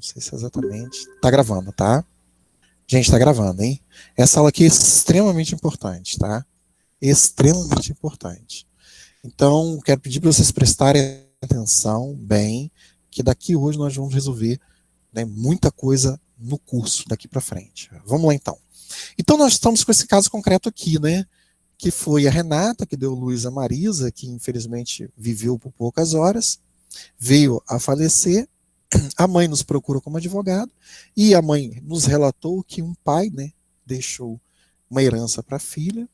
sei se é exatamente. Tá gravando, tá? Gente, tá gravando, hein? Essa aula aqui é extremamente importante, tá? Extremamente importante. Então, quero pedir para vocês prestarem atenção bem, que daqui hoje nós vamos resolver, né, muita coisa no curso daqui para frente. Vamos lá, então. Então, nós estamos com esse caso concreto aqui, né? Que foi a Renata, que deu luz à Marisa, que infelizmente viveu por poucas horas, veio a falecer. A mãe nos procurou como advogado e a mãe nos relatou que um pai, né, deixou uma herança para a filha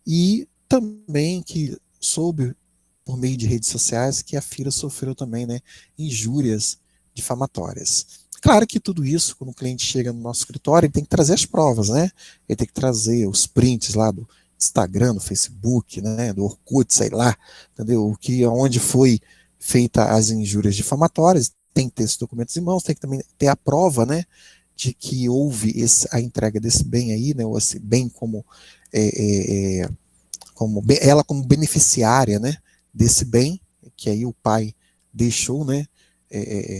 e também que soube por meio de redes sociais que a filha sofreu também, né, injúrias difamatórias. Claro que tudo isso, quando o cliente chega no nosso escritório, ele tem que trazer as provas, né? Ele tem que trazer os prints lá do Instagram, do Facebook, né, do Orkut, sei lá, entendeu? O que, onde foi feita as injúrias difamatórias, tem que ter esses documentos em mãos, tem que também ter a prova, né, de que houve a entrega desse bem aí, né, ou esse bem como, ela como beneficiária, né, desse bem, que aí o pai deixou, né,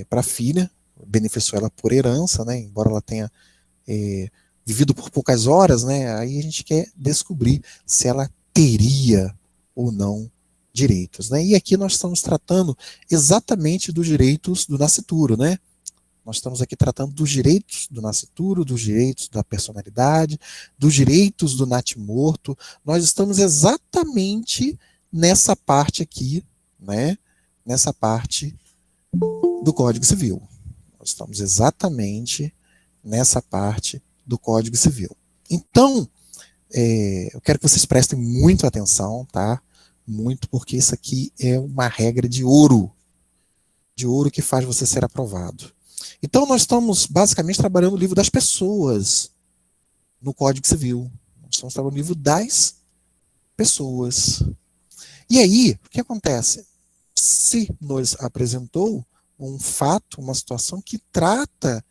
para a filha, beneficiou ela por herança, né, embora ela tenha vivido por poucas horas, né, aí a gente quer descobrir se ela teria ou não direitos, né? E aqui nós estamos tratando exatamente dos direitos do nascituro, né? Nós estamos aqui tratando dos direitos do nascituro, dos direitos da personalidade, dos direitos do natimorto. Nós estamos exatamente nessa parte aqui, né? Nessa parte do Código Civil. Nós estamos exatamente nessa parte do Código Civil. Então, eu quero que vocês prestem muita atenção, tá? Muito, porque isso aqui é uma regra de ouro que faz você ser aprovado. Então, nós estamos basicamente trabalhando o livro das pessoas no Código Civil. Nós estamos trabalhando o livro das pessoas. E aí, o que acontece? Se nos apresentou um fato, uma situação que trata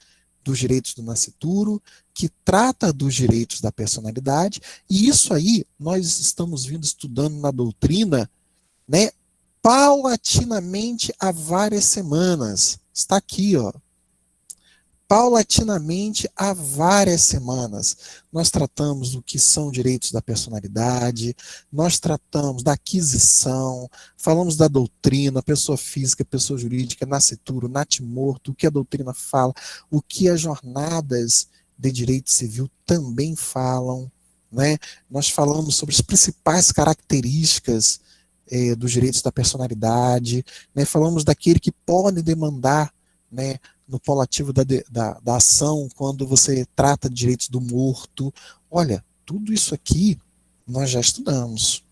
dos direitos do nascituro, que trata dos direitos da personalidade, e isso aí nós estamos vindo estudando na doutrina, né, paulatinamente há várias semanas. Está aqui, ó. Paulatinamente há várias semanas. Nós tratamos do que são direitos da personalidade, nós tratamos da aquisição, falamos da doutrina, pessoa física, pessoa jurídica, nascituro, natimorto, o que a doutrina fala, o que as jornadas de direito civil também falam, né? Nós falamos sobre as principais características dos direitos da personalidade, né? Falamos daquele que pode demandar, né, no polo ativo da ação, quando você trata de direitos do morto. Olha, tudo isso aqui nós já estudamos.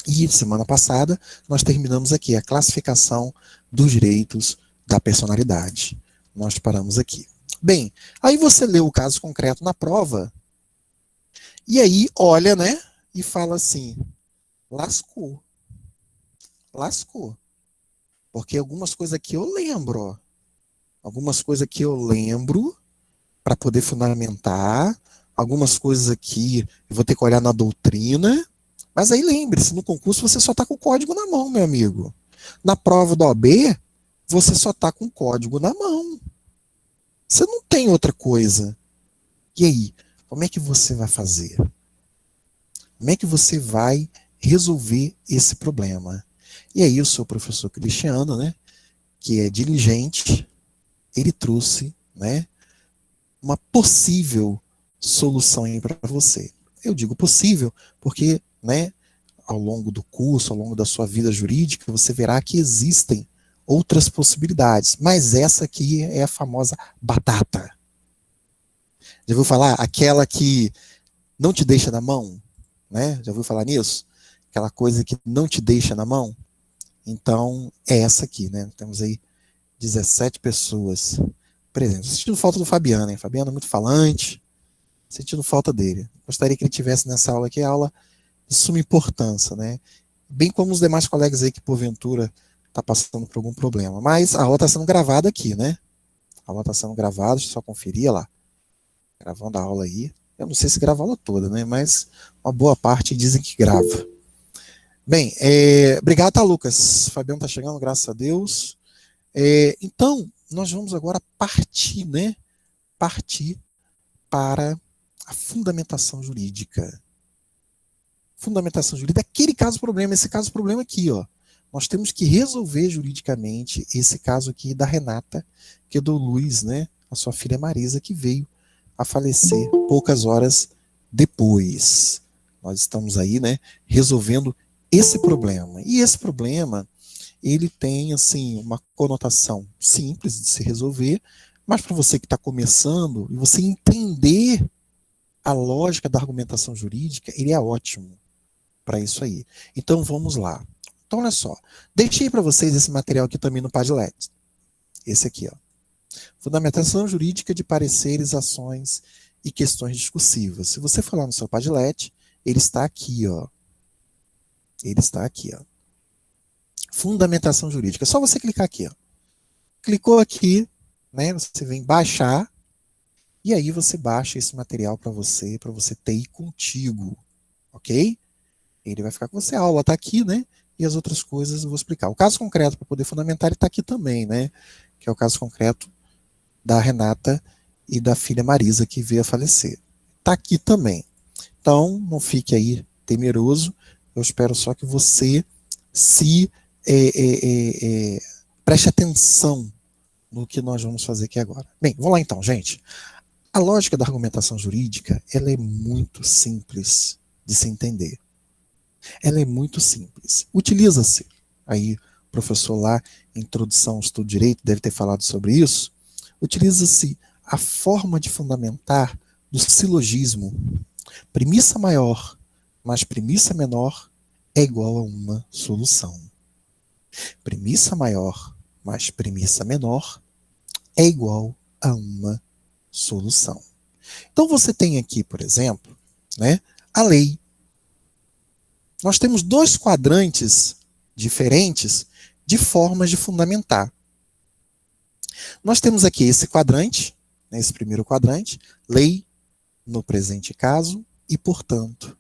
E semana passada nós terminamos aqui a classificação dos direitos da personalidade. Nós paramos aqui. Bem, aí você lê o caso concreto na prova, e aí olha, né, e fala assim, lascou. Lascou. Porque algumas coisas aqui eu lembro, ó. Algumas coisas que eu lembro para poder fundamentar, algumas coisas aqui eu vou ter que olhar na doutrina, mas aí lembre-se, no concurso você só está com o código na mão, meu amigo. Na prova da OAB, você só está com o código na mão. Você não tem outra coisa. E aí, como é que você vai fazer? Como é que você vai resolver esse problema? E aí o seu professor Cristiano, né, que é diligente, ele trouxe, né, uma possível solução para você. Eu digo possível porque, né, ao longo do curso, ao longo da sua vida jurídica, você verá que existem outras possibilidades, mas essa aqui é a famosa batata. Já ouviu falar? Aquela que não te deixa na mão, né? Já ouviu falar nisso? Aquela coisa que não te deixa na mão? Então, é essa aqui, né? Temos aí 17 pessoas presentes. Sentindo falta do Fabiano, hein? Fabiano é muito falante, sentindo falta dele. Gostaria que ele tivesse nessa aula aqui, aula de suma importância, né? Bem como os demais colegas aí que porventura tá passando por algum problema. Mas a aula está sendo gravada aqui, né? A aula está sendo gravada, deixa eu só conferir lá. Gravando a aula aí. Eu não sei se grava a aula toda, né? Mas uma boa parte dizem que grava. Bem, obrigado, tá, Lucas? Fabiano tá chegando, graças a Deus. Então, nós vamos agora partir, né? Partir para a fundamentação jurídica. Fundamentação jurídica, aquele caso-problema, esse caso-problema aqui, ó. Nós temos que resolver juridicamente esse caso aqui da Renata, que é do Luiz, né? A sua filha Marisa, que veio a falecer poucas horas depois. Nós estamos aí, né, resolvendo esse problema. E esse problema, ele tem, assim, uma conotação simples de se resolver, mas para você que está começando, e você entender a lógica da argumentação jurídica, ele é ótimo para isso aí. Então vamos lá. Então olha só, deixei para vocês esse material aqui também no Padlet. Esse aqui, ó. Fundamentação jurídica de pareceres, ações e questões discursivas. Se você falar no seu Padlet, ele está aqui, ó. Ele está aqui, ó. Fundamentação jurídica. É só você clicar aqui, ó. Clicou aqui, né? Você vem baixar e aí você baixa esse material para você ter aí contigo, ok? Ele vai ficar com você. A aula está aqui, né? E as outras coisas eu vou explicar. O caso concreto para poder fundamentar, ele está aqui também, né? Que é o caso concreto da Renata e da filha Marisa, que veio a falecer. Está aqui também. Então, não fique aí temeroso. Eu espero só que você se preste atenção no que nós vamos fazer aqui agora. Bem, vamos lá então, gente. A lógica da argumentação jurídica, ela é muito simples de se entender. Ela é muito simples. Utiliza-se, aí o professor lá, Introdução ao Estudo de Direito, deve ter falado sobre isso, utiliza-se a forma de fundamentar do silogismo. Premissa maior mais premissa menor é igual a uma solução. Premissa maior mais premissa menor é igual a uma solução. Então você tem aqui, por exemplo, né, a lei. Nós temos dois quadrantes diferentes de formas de fundamentar. Nós temos aqui esse quadrante, né, esse primeiro quadrante, lei, no presente caso, e portanto.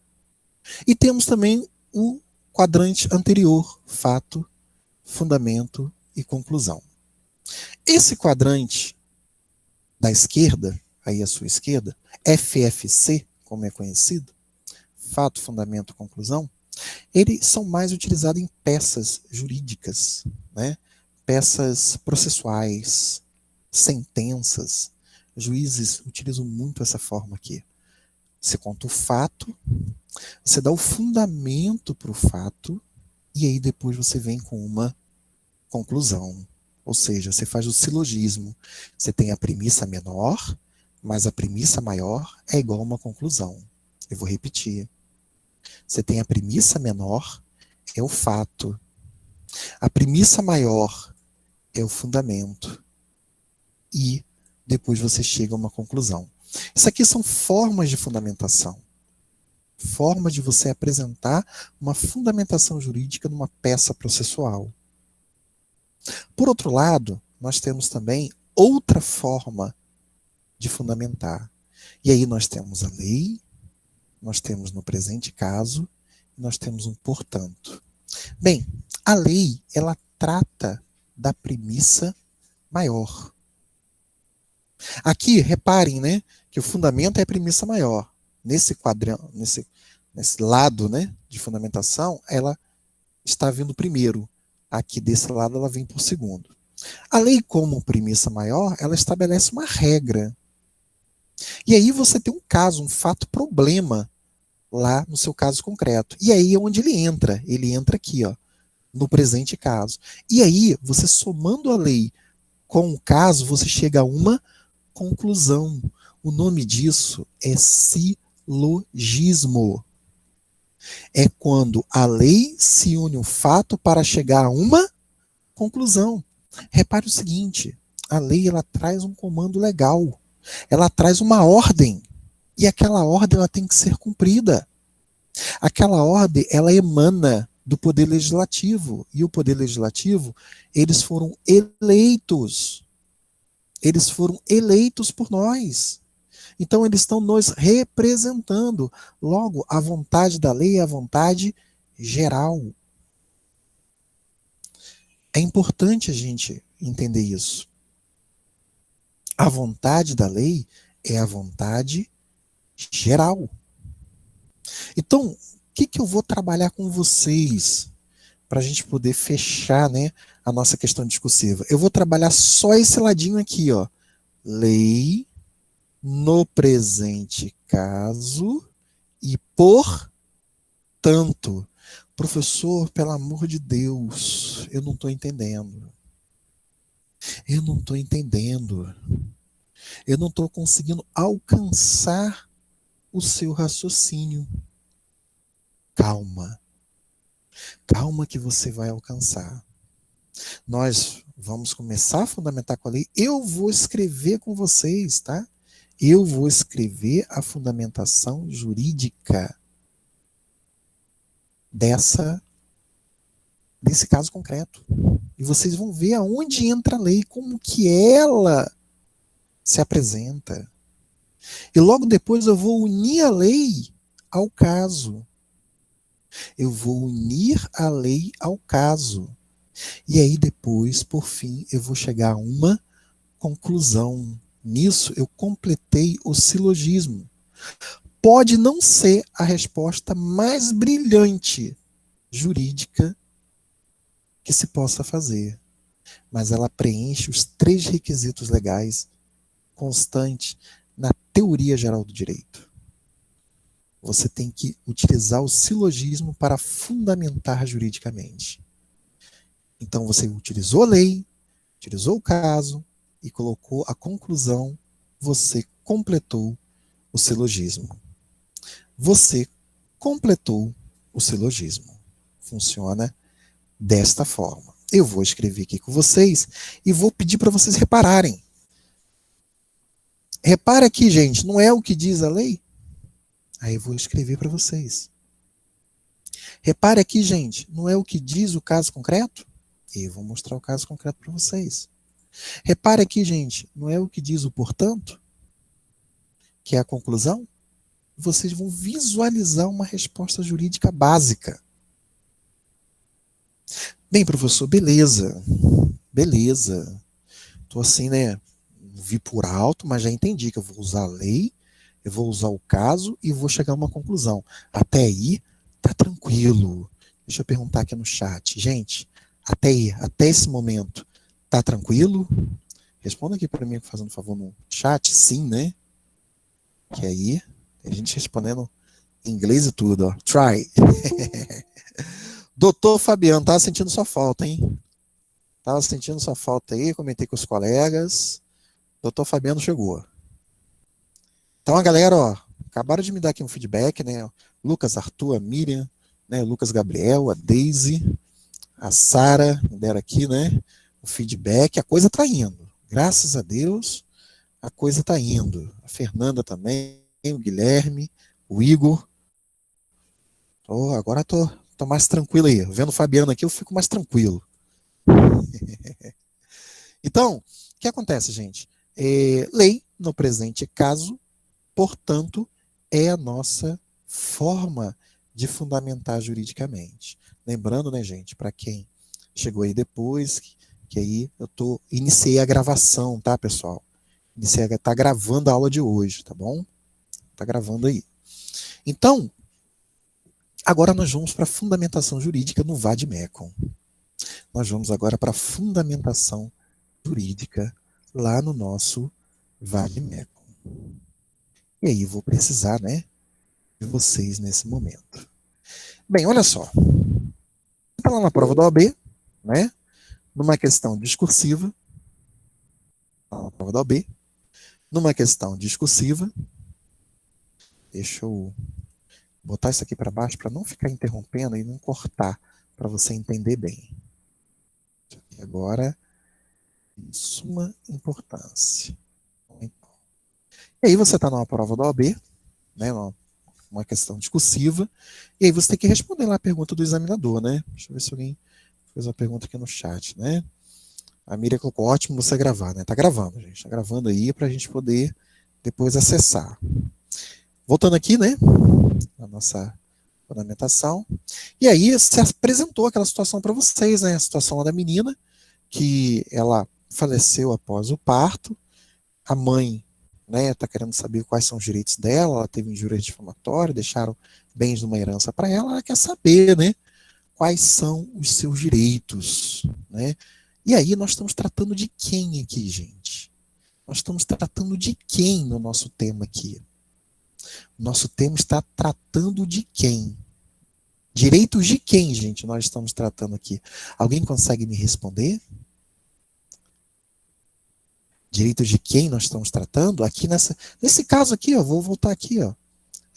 E temos também o quadrante anterior, fato, fundamento e conclusão. Esse quadrante da esquerda, aí à sua esquerda, FFC, como é conhecido, fato, fundamento, conclusão, eles são mais utilizados em peças jurídicas, né? Peças processuais, sentenças. Juízes utilizam muito essa forma aqui. Você conta o fato, você dá o fundamento para o fato, e aí depois você vem com uma conclusão. Ou seja, você faz o silogismo. Você tem a premissa menor, mas a premissa maior é igual a uma conclusão. Eu vou repetir. Você tem a premissa menor, é o fato. A premissa maior é o fundamento. E depois você chega a uma conclusão. Isso aqui são formas de fundamentação. Forma de você apresentar uma fundamentação jurídica numa peça processual. Por outro lado, nós temos também outra forma de fundamentar. E aí nós temos a lei, nós temos no presente caso, e nós temos um portanto. Bem, a lei, ela trata da premissa maior. Aqui, reparem, né, que o fundamento é a premissa maior. Nesse quadrante, nesse lado, né, de fundamentação, ela está vindo primeiro. Aqui desse lado ela vem por segundo. A lei, como premissa maior, ela estabelece uma regra. E aí você tem um caso, um fato problema lá no seu caso concreto. E aí é onde ele entra. Ele entra aqui, ó, no presente caso. E aí, você somando a lei com o caso, você chega a uma conclusão. O nome disso é silogismo. É quando a lei se une ao fato para chegar a uma conclusão. Repare o seguinte, a lei, ela traz um comando legal. Ela traz uma ordem. E aquela ordem, ela tem que ser cumprida. Aquela ordem, ela emana do Poder Legislativo. E o Poder Legislativo, eles foram eleitos. Eles foram eleitos por nós. Então, eles estão nos representando. Logo, a vontade da lei é a vontade geral. É importante a gente entender isso. A vontade da lei é a vontade geral. Então, o que eu vou trabalhar com vocês para a gente poder fechar, né, a nossa questão discursiva? Eu vou trabalhar só esse ladinho aqui, ó. Lei no presente caso e portanto. Professor, pelo amor de Deus, eu não estou entendendo. Eu não estou entendendo. Eu não estou conseguindo alcançar o seu raciocínio. Calma. Calma que você vai alcançar. Nós vamos começar a fundamentar com a lei. Eu vou escrever com vocês, tá? Eu vou escrever a fundamentação jurídica desse caso concreto. E vocês vão ver aonde entra a lei, como que ela se apresenta. E logo depois eu vou unir a lei ao caso. Eu vou unir a lei ao caso. E aí depois, por fim, eu vou chegar a uma conclusão. Nisso eu completei o silogismo. Pode não ser a resposta mais brilhante jurídica que se possa fazer, mas ela preenche os 3 requisitos legais constantes na teoria geral do direito. Você tem que utilizar o silogismo para fundamentar juridicamente. Então você utilizou a lei, utilizou o caso e colocou a conclusão, você completou o silogismo. Você completou o silogismo. Funciona desta forma. Eu vou escrever aqui com vocês e vou pedir para vocês repararem. Repara aqui, gente, não é o que diz a lei? Aí eu vou escrever para vocês. Repare aqui, gente, não é o que diz o caso concreto? Eu vou mostrar o caso concreto para vocês. Repare aqui, gente, não é o que diz o portanto? Que é a conclusão? Vocês vão visualizar uma resposta jurídica básica. Bem, professor, beleza. Beleza. Tô assim, né? Vi por alto, mas já entendi que eu vou usar a lei, eu vou usar o caso e vou chegar a uma conclusão. Até aí, tá tranquilo. Deixa eu perguntar aqui no chat. Gente, até aí, até esse momento, tá tranquilo? Responda aqui para mim, fazendo favor no chat, sim, né? Que aí, tem gente respondendo em inglês e tudo, ó. Try. Doutor Fabiano, tava sentindo sua falta, hein? Tava sentindo sua falta aí, comentei com os colegas. Doutor Fabiano chegou. Então a galera, ó, acabaram de me dar aqui um feedback, né? Lucas, Arthur, a Miriam, né? Lucas Gabriel, a Daisy, a Sara, me deram aqui, né? O feedback, a coisa tá indo. Graças a Deus, a coisa tá indo. A Fernanda também, o Guilherme, o Igor. Oh, agora tô mais tranquilo aí. Vendo o Fabiano aqui, eu fico mais tranquilo. Então, o que acontece, gente? Lei, no presente caso, portanto, é a nossa forma de fundamentar juridicamente. Lembrando, né, gente, para quem chegou aí depois, que aí iniciei a gravação, tá, pessoal? Tá gravando a aula de hoje, tá bom? Tá gravando aí. Então, agora nós vamos para a fundamentação jurídica no Vademecum. Nós vamos agora para a fundamentação jurídica lá no nosso Vademecum. E aí vou precisar, né, de vocês nesse momento. Bem, olha só. Está lá na prova da OAB, né, numa questão discursiva, na prova da OAB, numa questão discursiva, deixa eu botar isso aqui para baixo para não ficar interrompendo e não cortar, para você entender bem. Agora, de suma importância. E aí você está numa prova da OAB, né, uma questão discursiva, e aí você tem que responder lá a pergunta do examinador, né? Deixa eu ver se alguém fez uma pergunta aqui no chat, né? A Miriam colocou, ótimo você gravar, né? Tá gravando, gente. Tá gravando aí para a gente poder depois acessar. Voltando aqui, né? A nossa fundamentação. E aí se apresentou aquela situação para vocês, né? A situação lá da menina, que ela faleceu após o parto. a mãe, né, está querendo saber quais são os direitos dela, ela teve injúria difamatória, deixaram bens de uma herança para ela, ela quer saber, né, quais são os seus direitos, né? E aí nós estamos tratando de quem aqui, gente? Nós estamos tratando de quem no nosso tema aqui? O nosso tema está tratando de quem? Direitos de quem, gente, nós estamos tratando aqui? Alguém consegue me responder? Direitos de quem nós estamos tratando? Aqui nesse caso aqui, ó, vou voltar aqui, ó.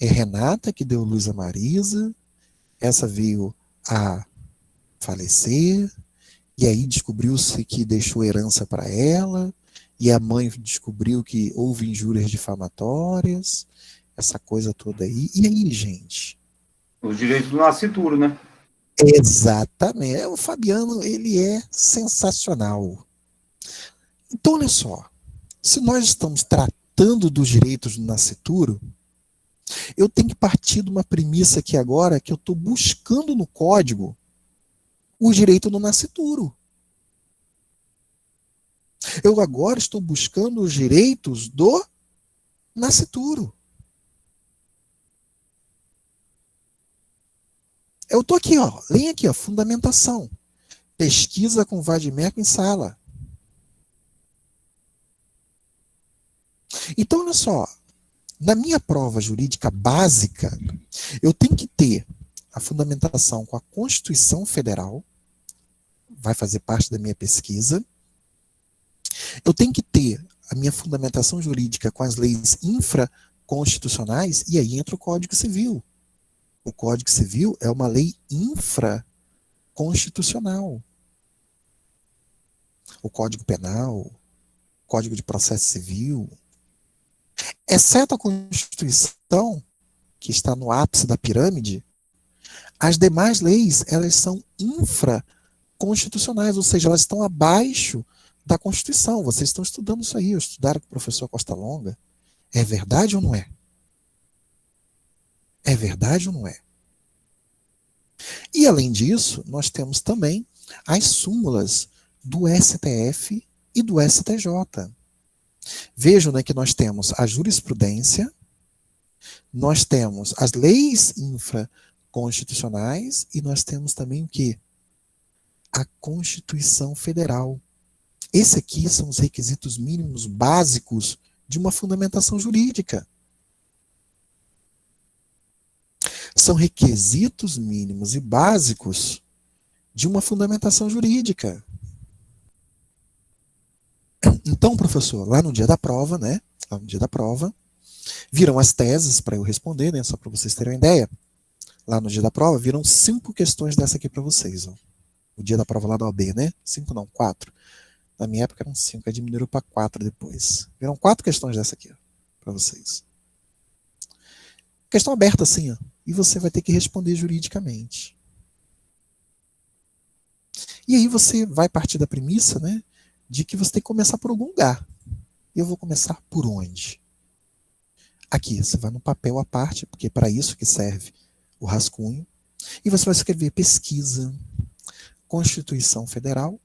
É Renata que deu luz a Marisa, essa veio a falecer, e aí descobriu-se que deixou herança para ela, e a mãe descobriu que houve injúrias difamatórias, essa coisa toda aí. E aí, gente? Os direitos do nascituro, né? Exatamente. O Fabiano, ele é sensacional. Então, olha só. Se nós estamos tratando dos direitos do nascituro, eu tenho que partir de uma premissa aqui agora que eu estou buscando no código o direito do nascituro. Eu agora estou buscando os direitos do nascituro. Eu estou aqui, ó, leia aqui, ó, fundamentação. Pesquisa com vadimeco em sala. Então, olha só, na minha prova jurídica básica, eu tenho que ter a fundamentação com a Constituição Federal, vai fazer parte da minha pesquisa. Eu tenho que ter a minha fundamentação jurídica com as leis infraconstitucionais, e aí entra o Código Civil. O Código Civil é uma lei infraconstitucional. O Código Penal, o Código de Processo Civil, exceto a Constituição, que está no ápice da pirâmide, as demais leis, elas são infraconstitucionais, ou seja, elas estão abaixo da Constituição. Vocês estão estudando isso aí, estudaram com o professor Costa Longa. É verdade ou não é? É verdade ou não é? E, além disso, nós temos também as súmulas do STF e do STJ. Vejam, né, que nós temos a jurisprudência, nós temos as leis infraconstitucionais e nós temos também o quê? A Constituição Federal. Esses aqui são os requisitos mínimos básicos de uma fundamentação jurídica. São requisitos mínimos e básicos de uma fundamentação jurídica. Então, professor, lá no dia da prova, né? Lá no dia da prova, viram as teses para eu responder, né? Só para vocês terem uma ideia. Lá no dia da prova, viram 5 questões dessa aqui para vocês. Ó. O dia da prova lá da OAB, né? 5 não, 4. Na minha época eram 5, aí diminuíram para 4 depois. Viram 4 questões dessa aqui, para vocês. Questão aberta assim, ó. E você vai ter que responder juridicamente. E aí você vai partir da premissa, né? De que você tem que começar por algum lugar. E eu vou começar por onde? Aqui, você vai no papel à parte, porque é para isso que serve o rascunho. E você vai escrever pesquisa, Constituição Federal,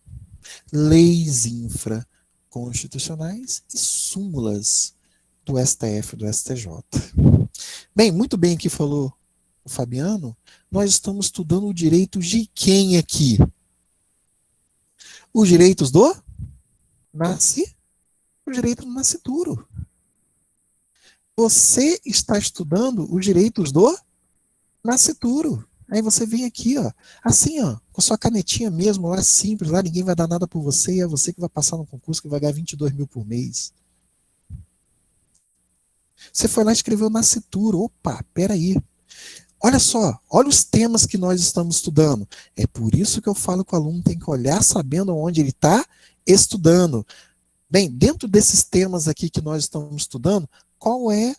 leis infraconstitucionais e súmulas do STF e do STJ. Bem, muito bem aqui falou o Fabiano, nós estamos estudando o direito de quem aqui? Os direitos do o direito do nascituro. Você está estudando os direitos do nascituro. Aí você vem aqui, ó, assim, ó, com sua canetinha mesmo, lá simples, lá ninguém vai dar nada por você, e é você que vai passar no concurso que vai ganhar 22 mil por mês. Você foi lá e escreveu nascituro. Opa, peraí. Olha só, olha os temas que nós estamos estudando. É por isso que eu falo que o aluno tem que olhar sabendo onde ele está estudando. Bem, dentro desses temas aqui que nós estamos estudando, qual é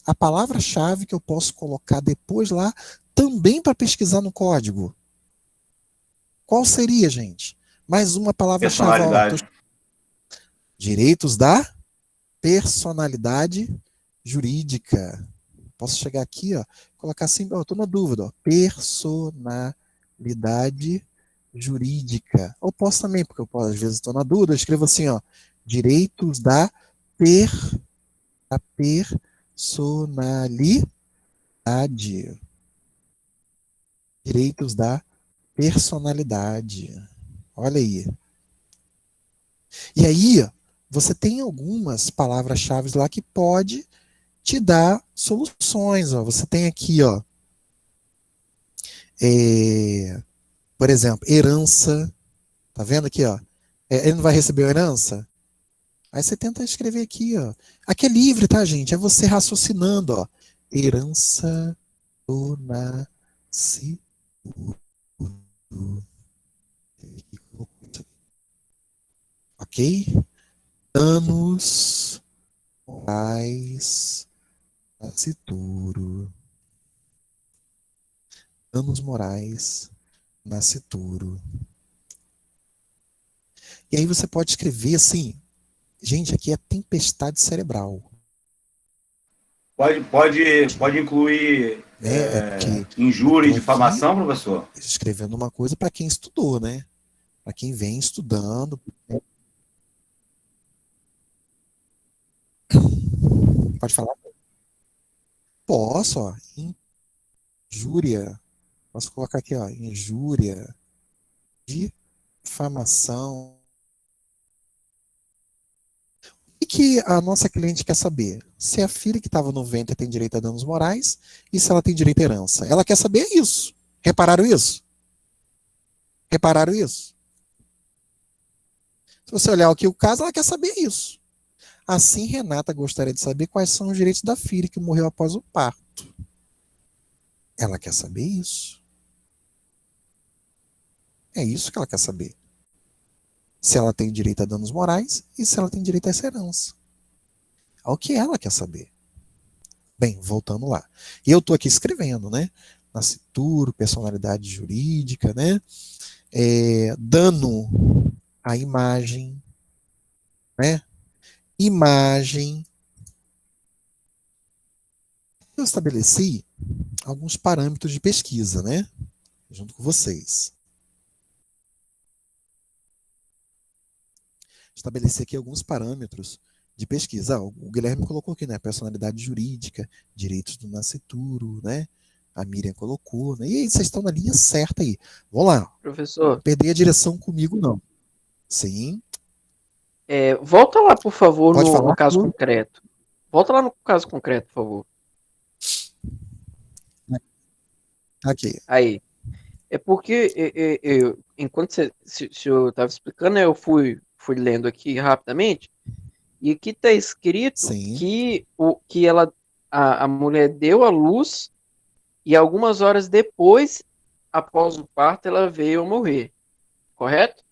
a palavra-chave que eu posso colocar depois lá também para pesquisar no código? Qual seria, gente? Mais uma palavra-chave. Direitos da personalidade jurídica. Posso chegar aqui, ó, colocar assim, estou na dúvida, ó, personalidade jurídica. Ou posso também, porque eu às vezes estou na dúvida, eu escrevo assim, ó, direitos da per, a personalidade. Direitos da personalidade. Olha aí. E aí, você tem algumas palavras-chave lá que pode te dar soluções. Ó. Você tem aqui, ó, por exemplo, herança. Tá vendo aqui, ó? Ele não vai receber a herança? Aí você tenta escrever aqui, ó. Aqui é livre, tá, gente? É você raciocinando, ó. Herança do nascituro. Ok? Danos morais nascituro. Danos morais nascituro. E aí você pode escrever assim, gente, aqui é tempestade cerebral. Pode incluir Né? É porque eu injúria e estou aqui difamação, professor? escrevendo uma coisa para quem estudou, né? Para quem vem estudando. Pode falar? Posso, ó. Injúria. Posso colocar aqui, ó. Injúria, difamação. E que a nossa cliente quer saber? Se a filha que estava no ventre tem direito a danos morais e se ela tem direito à herança. Ela quer saber isso. Repararam isso? Repararam isso? Se você olhar aqui o caso, ela quer saber isso. Assim, Renata gostaria de saber quais são os direitos da filha que morreu após o parto. Ela quer saber isso. É isso que ela quer saber. Se ela tem direito a danos morais e se ela tem direito a essa herança. É o que ela quer saber. Bem, voltando lá. E eu estou aqui escrevendo, né? Nascituro, personalidade jurídica, né? Dano à imagem, né? Imagem. Eu estabeleci alguns parâmetros de pesquisa, né? Junto com vocês. Estabeleci aqui alguns parâmetros de pesquisa. O Guilherme colocou aqui, né? Personalidade jurídica, direitos do nascituro, né? A Miriam colocou, né? E aí, vocês estão na linha certa aí. Vamos lá. Professor. Perder a direção comigo, não. Sim. Volta lá, por favor, Pode falar no caso tudo. concreto. Volta lá no caso concreto, por favor. Aqui. Aí. É porque enquanto eu estava explicando, eu fui lendo aqui rapidamente, e aqui está escrito Sim. que a mulher deu à luz e algumas horas depois, após o parto, ela veio a morrer. Correto?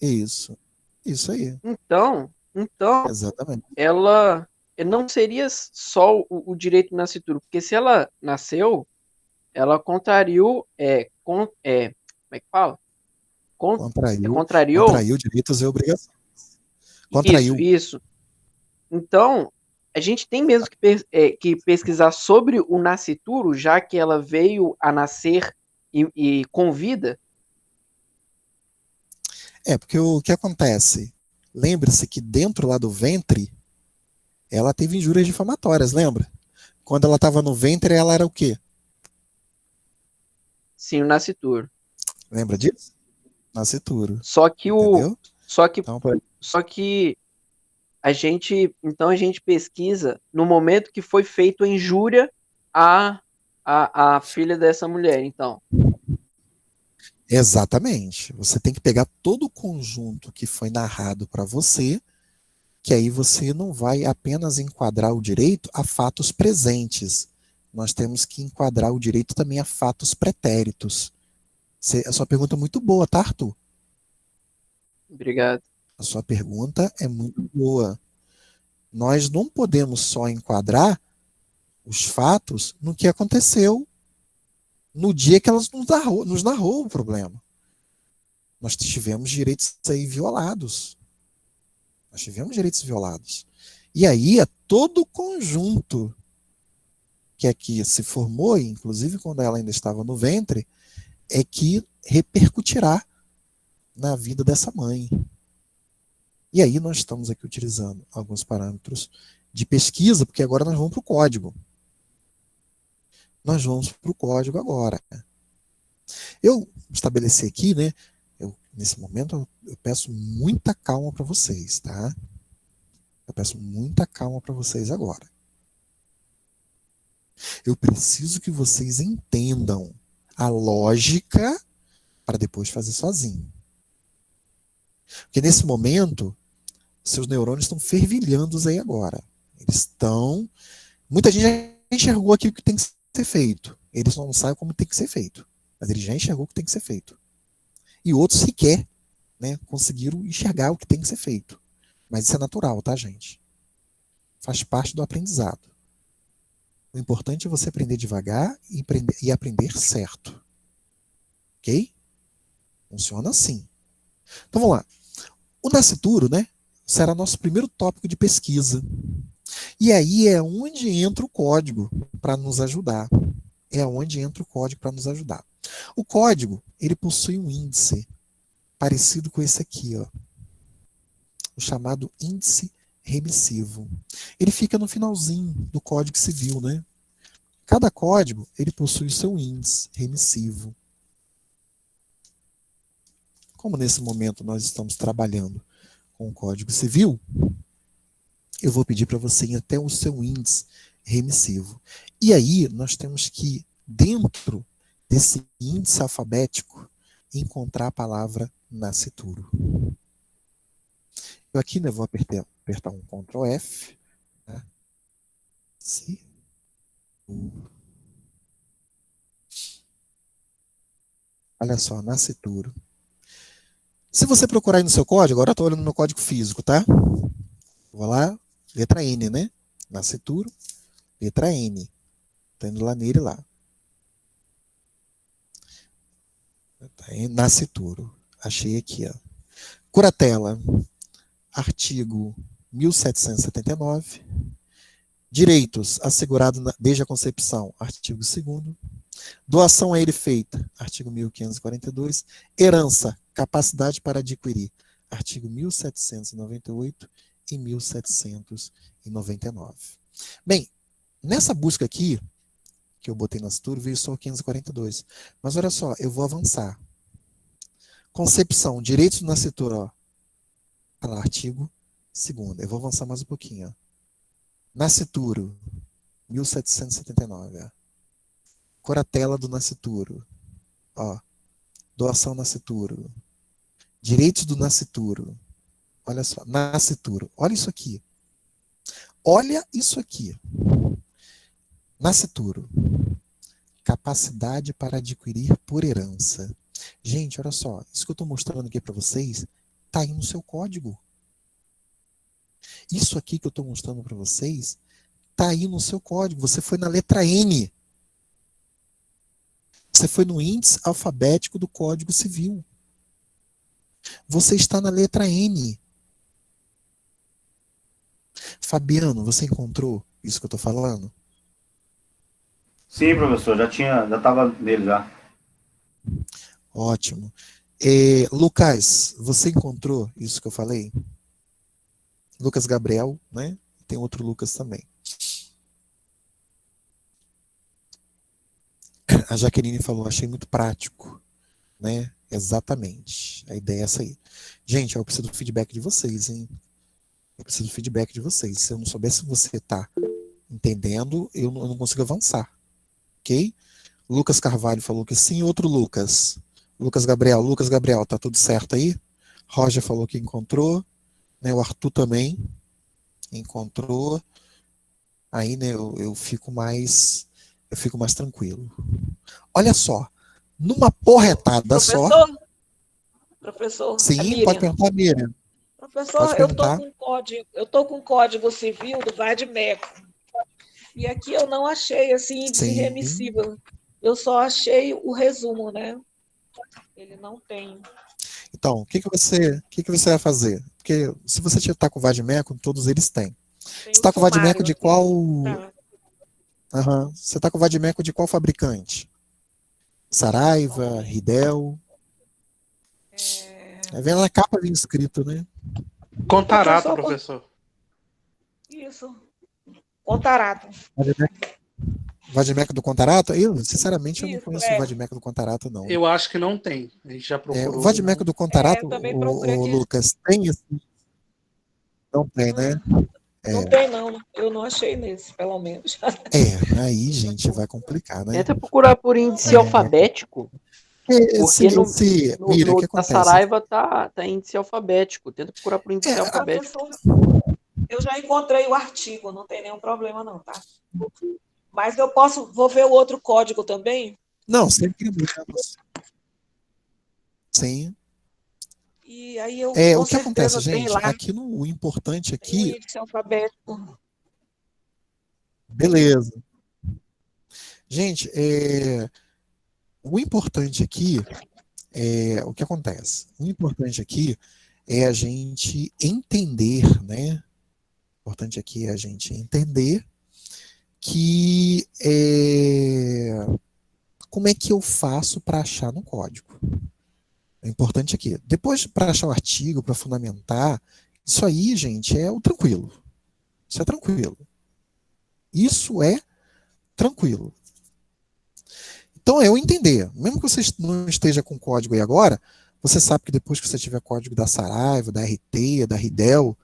Isso. Isso aí. Então Exatamente. ela não seria só o direito do nascituro, porque se ela nasceu, ela contrariou, como é que fala? Contrariou? Contraiu direitos e obrigações. Contraiu. Isso. Então, a gente tem mesmo que pesquisar sobre o nascituro, já que ela veio a nascer e com vida. Porque o que acontece? Lembre-se que dentro lá do ventre, ela teve injúrias difamatórias, lembra? Quando ela estava no ventre, ela era o quê? Sim, o nascituro. Lembra disso? Nascituro. Só que entendeu? Só que a gente pesquisa no momento que foi feita a injúria à filha dessa mulher, então. Exatamente. Você tem que pegar todo o conjunto que foi narrado para você, que aí você não vai apenas enquadrar o direito a fatos presentes. Nós temos que enquadrar o direito também a fatos pretéritos. A sua pergunta é muito boa, tá, Arthur? Obrigado. A sua pergunta é muito boa. Nós não podemos só enquadrar os fatos no que aconteceu no dia que elas nos narrou o problema. Nós tivemos direitos aí violados. Nós tivemos direitos violados. E aí é todo o conjunto que aqui se formou, inclusive quando ela ainda estava no ventre, é que repercutirá na vida dessa mãe. E aí nós estamos aqui utilizando alguns parâmetros de pesquisa, porque agora nós vamos para o código. Nós vamos para o código agora. Eu estabeleci aqui, né? Nesse momento, eu peço muita calma para vocês, tá? Eu peço muita calma para vocês agora. Eu preciso que vocês entendam a lógica para depois fazer sozinho. Porque nesse momento, seus neurônios estão fervilhando aí agora. Eles estão... Muita gente já enxergou aqui o que tem que ser feito. Eles não sabem como tem que ser feito. Mas eles já enxergou o que tem que ser feito. E outros sequer, né, conseguiram enxergar o que tem que ser feito. Mas isso é natural, tá, gente? Faz parte do aprendizado. O importante é você aprender devagar e aprender certo. Ok? Funciona assim. Então vamos lá. O nascituro, né, será nosso primeiro tópico de pesquisa. E aí é onde entra o código para nos ajudar. É onde entra o código para nos ajudar. O código, ele possui um índice parecido com esse aqui, ó, o chamado índice remissivo. Ele fica no finalzinho do Código Civil, né? Cada código, ele possui o seu índice remissivo. Como nesse momento nós estamos trabalhando com o Código Civil, eu vou pedir para você ir até o seu índice remissivo. E aí nós temos que, dentro desse índice alfabético, encontrar a palavra nascituro. Eu aqui, né, vou apertar um Ctrl F. Tá? Olha só, nascituro. Se você procurar aí no seu código, agora eu estou olhando no meu código físico, tá? Vou lá, letra N, né? Nascituro, letra N. Estou indo lá nele lá. Nascituro. Achei aqui, ó. Curatela, artigo 1779. Direitos assegurados desde a concepção, artigo 2º. Doação a ele feita, artigo 1542. Herança, capacidade para adquirir, artigo 1798 e 1799. Bem, nessa busca aqui, que eu botei na nascituro, veio só o 542. Mas olha só, eu vou avançar. Concepção, direitos do nascituro, ó. Olha lá, artigo 2º. Eu vou avançar mais um pouquinho, ó. Nascituro, 1779, ó. Curatela do nascituro, ó. Doação nascituro. Direitos do nascituro. Olha só, nascituro. Olha isso aqui. Olha isso aqui. Nascituro. Capacidade para adquirir por herança. Gente, olha só. Isso que eu estou mostrando aqui para vocês está aí no seu código. Isso aqui que eu estou mostrando para vocês está aí no seu código. Você foi na letra N. Você foi no índice alfabético do Código Civil. Você está na letra N. Fabiano, você encontrou isso que eu estou falando? Sim, professor, já estava nele já. Ótimo. Lucas, você encontrou isso que eu falei? Lucas Gabriel, né? Tem outro Lucas também. A Jaqueline falou, achei muito prático, né? Exatamente. A ideia é essa aí. Gente, eu preciso do feedback de vocês, hein? Eu preciso do feedback de vocês. Se eu não souber se você está entendendo, eu não consigo avançar. Ok? Lucas Carvalho falou que sim. Outro Lucas. Lucas Gabriel, tá tudo certo aí? Roger falou que encontrou. Né? O Arthur também encontrou. Aí, né, eu fico mais tranquilo. Olha só. Numa porretada só. Professor, Sim, pode perguntar, Miriam. Professor, eu tô com código civil do VADMECO. E aqui eu não achei assim índice remissivo. Eu só achei o resumo, né? Ele não tem. Então, o que você vai fazer? Porque se você está com o VADMECO, todos eles têm. Você está com o VADMECO de qual... Você está com o VADMECO de qual fabricante? Saraiva, Ridel? Vendo na capa vem escrito, né? Contarato, professor. Isso. Contarato. Vadimeco do Contarato? Eu, sinceramente, eu não Isso, conheço o Vadimeco do Contarato, não. Eu acho que não tem. A gente já procurou. O Vadimeco do Contarato, eu também procurei o aqui. Lucas, tem assim? Não tem, né? Não tem, não. Eu não achei nesse, pelo menos. Aí, gente, vai complicar, né? Tenta procurar por índice alfabético. Porque Mira, o que da acontece? Saraiva tá índice alfabético. Tenta procurar por índice alfabético. Eu já encontrei o artigo, não tem nenhum problema, não, tá? Mas vou ver o outro código também? Não, sempre menos. Sim. E aí eu O que acontece, gente? lá, Aqui o importante tem o aqui. índice alfabético. Beleza. Gente, o importante aqui o que acontece? O importante aqui é a gente entender, né? O importante aqui é a gente entender que como é que eu faço para achar no código. É importante aqui. Depois, para achar o artigo, para fundamentar, isso aí, gente, é o tranquilo. Isso é tranquilo. Isso é tranquilo. Então, eu entender. Mesmo que você não esteja com código aí agora, você sabe que depois que você tiver código da Saraiva, da RT, da Ridel,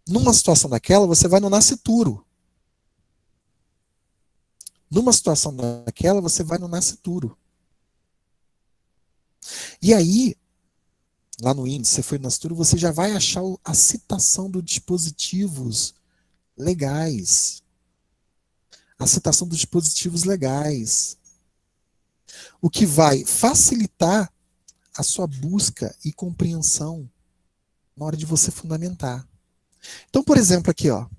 numa situação daquela, você vai no Nascituro. Numa situação daquela, você vai no Nascituro. E aí, lá no índice, você foi no Nascituro, você já vai achar a citação dos dispositivos legais. A citação dos dispositivos legais. O que vai facilitar a sua busca e compreensão na hora de você fundamentar. Então, por exemplo, aqui, ó,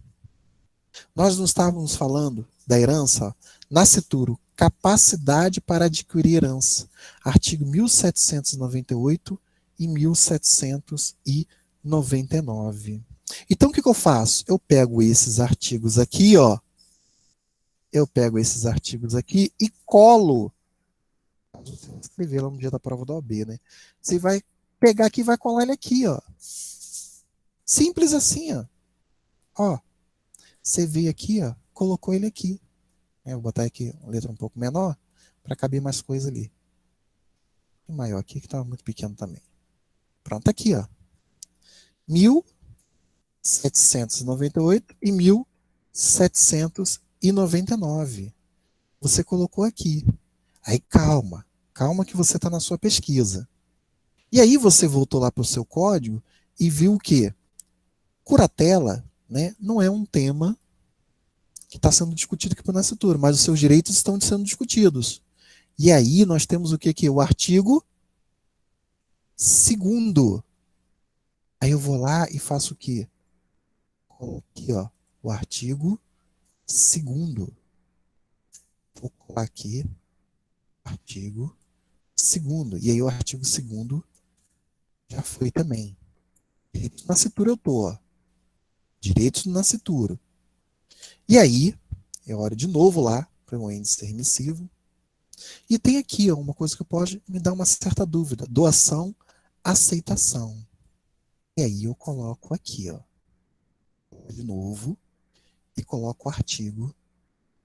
nós não estávamos falando da herança, ó, Nascituro, capacidade para adquirir herança, artigo 1798 e 1799. Então, o que eu faço? Eu pego esses artigos aqui, ó, e colo. Vou escrever lá no dia da prova da OAB, né? Você vai pegar aqui e vai colar ele aqui, ó. Simples assim, ó. Ó, você veio aqui, ó, colocou ele aqui. Vou botar aqui uma letra um pouco menor para caber mais coisa ali. E maior aqui, que estava muito pequeno também. Pronto, aqui, ó. 1798 e 1799. Você colocou aqui. Aí calma que você está na sua pesquisa. E aí você voltou lá para o seu código e viu o quê? Curatela, né, não é um tema que está sendo discutido aqui para o Nascituro, mas os seus direitos estão sendo discutidos. E aí nós temos o que aqui? O artigo 2º. Aí eu vou lá e faço o quê? Aqui, ó, o artigo 2º. Vou colar aqui, artigo 2º. E aí o artigo 2º já foi também. Direitos do Nascituro eu tô, ó. Direitos do Nascituro. E aí, é hora de novo lá para o índice remissivo. E tem aqui ó, uma coisa que pode me dar uma certa dúvida. Doação, aceitação. E aí eu coloco aqui, ó, de novo, e coloco o artigo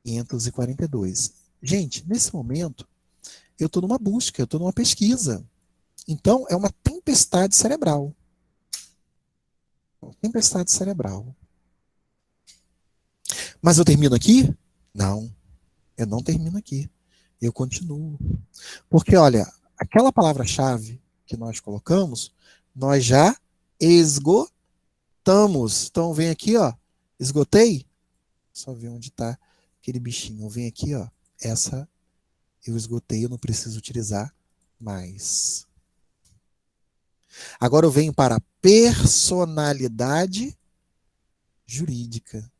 542. Gente, nesse momento, eu estou numa busca, eu estou numa pesquisa. Então, é uma tempestade cerebral. Tempestade cerebral. Mas eu termino aqui? Não, eu não termino aqui. Eu continuo. Porque, olha, aquela palavra-chave que nós colocamos, nós já esgotamos. Então, vem aqui, ó. Esgotei? Só ver onde está aquele bichinho. Vem aqui, ó. Essa eu esgotei, eu não preciso utilizar mais. Agora eu venho para personalidade jurídica.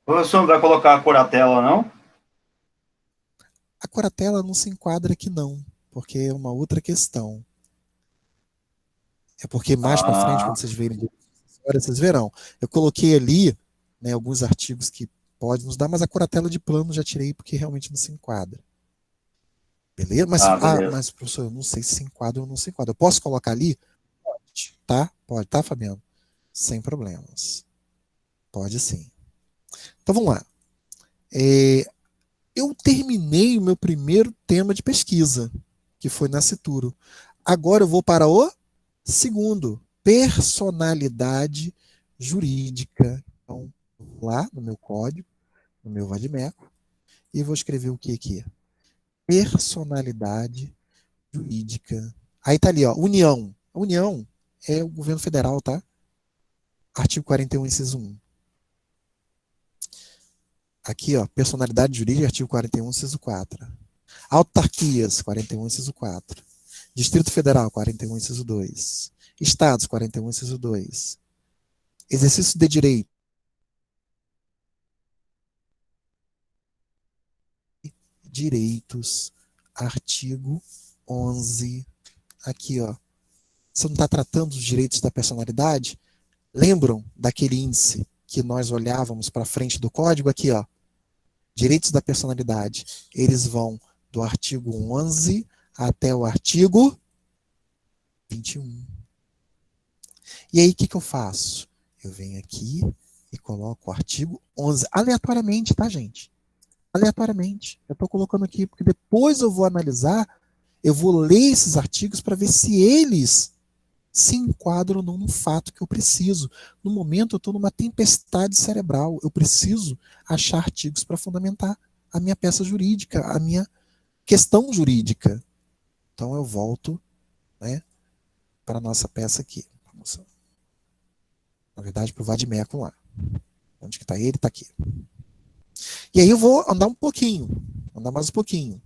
O professor não vai colocar a curatela, não? A curatela não se enquadra aqui, não, porque é uma outra questão. É porque mais para frente, quando vocês verem, vocês verão. Eu coloquei ali, né, alguns artigos que podem nos dar, mas a curatela de plano já tirei porque realmente não se enquadra. Beleza? Mas, beleza. mas professor, eu não sei se enquadra ou não se enquadra. Eu posso colocar ali? Pode, tá? Pode, tá, Fabiano? Sem problemas. Pode sim. Então vamos lá. Eu terminei o meu primeiro tema de pesquisa, que foi nascituro. Agora eu vou para o segundo, personalidade jurídica. Então, vou lá no meu código, no meu vadimeco, e vou escrever o que aqui? Personalidade jurídica. Aí tá ali, ó, União. A União é o governo federal, tá? Artigo 41, inciso 1. Aqui, ó, personalidade jurídica, artigo 41, inciso 4. Autarquias, 41, inciso 4. Distrito Federal, 41, inciso 2. Estados, 41, inciso 2. Exercício de direito. Direitos, artigo 11. Aqui, ó. Você não está tratando dos direitos da personalidade? Lembram daquele índice que nós olhávamos para frente do código? Aqui, ó. Direitos da personalidade. Eles vão do artigo 11 até o artigo 21. E aí, o que eu faço? Eu venho aqui e coloco o artigo 11, aleatoriamente, tá, gente? Aleatoriamente. Eu estou colocando aqui, porque depois eu vou analisar, eu vou ler esses artigos para ver se eles se enquadram ou não no fato que eu preciso. No momento, eu estou numa tempestade cerebral. Eu preciso achar artigos para fundamentar a minha peça jurídica, a minha questão jurídica. Então, eu volto, né, para a nossa peça aqui. Na verdade, para o vadimeco lá. Onde que está ele? Está aqui. E aí eu vou andar um pouquinho. Andar mais um pouquinho.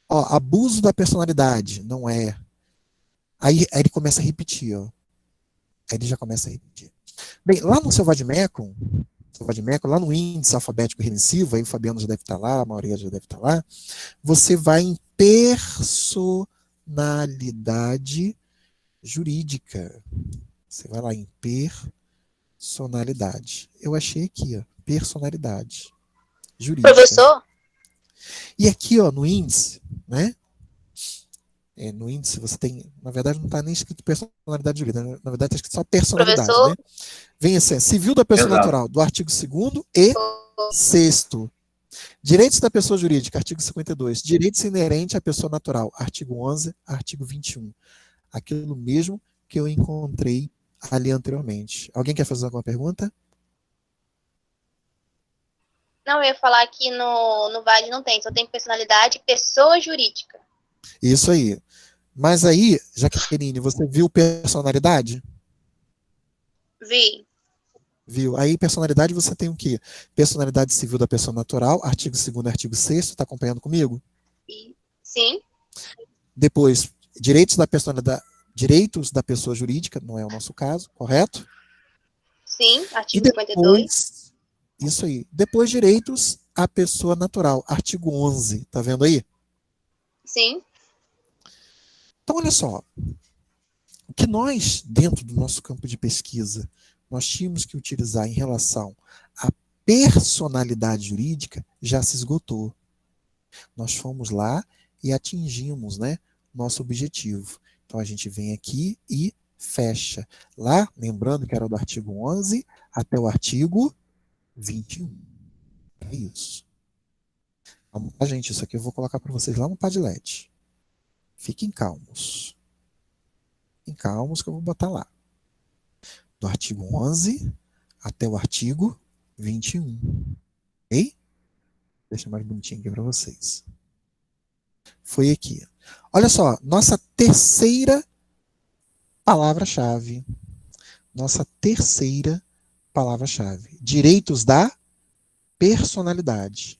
Ó, abuso da personalidade. Não é. Aí ele começa a repetir, ó. Aí ele já começa a repetir. Bem, lá no seu vadimeco, lá no índice alfabético remissivo, aí o Fabiano já deve estar lá, a maioria já deve estar lá, você vai em personalidade jurídica. Você vai lá em personalidade. Eu achei aqui, ó, personalidade jurídica. Professor? E aqui, ó, no índice, né? No índice você tem, na verdade não está nem escrito personalidade jurídica, na verdade está escrito só personalidade, Professor? né? Vem assim, civil da pessoa Exato. natural, do artigo 2º e 6º. Direitos da pessoa jurídica, artigo 52. Direitos inerentes à pessoa natural, artigo 11, artigo 21. Aquilo mesmo que eu encontrei ali anteriormente. Alguém quer fazer alguma pergunta? Não, eu ia falar que no Vale não tem, só tem personalidade e pessoa jurídica. Isso aí. Mas aí, Jaqueline, você viu personalidade? Vi. Viu? Aí, personalidade, você tem o quê? Personalidade civil da pessoa natural, artigo 2º e artigo 6º, está acompanhando comigo? Sim. Depois, direitos da personalidade, direitos da pessoa jurídica, não é o nosso caso, correto? Sim, E artigo depois, 52. isso aí. Depois, direitos à pessoa natural, artigo 11, tá vendo aí? Sim. Então, olha só. O que nós, dentro do nosso campo de pesquisa, nós tínhamos que utilizar em relação à personalidade jurídica já se esgotou. Nós fomos lá e atingimos, né, nosso objetivo. Então, a gente vem aqui e fecha. Lá, lembrando que era do artigo 11 até o artigo 21. É isso. Vamos lá, gente, isso aqui eu vou colocar para vocês lá no Padlet. Fiquem calmos. Fiquem calmos que eu vou botar lá. Do artigo 11 até o artigo 21. Ok? Deixa mais bonitinho aqui para vocês. Foi aqui. Olha só, nossa terceira palavra-chave. Nossa terceira palavra-chave. Direitos da personalidade.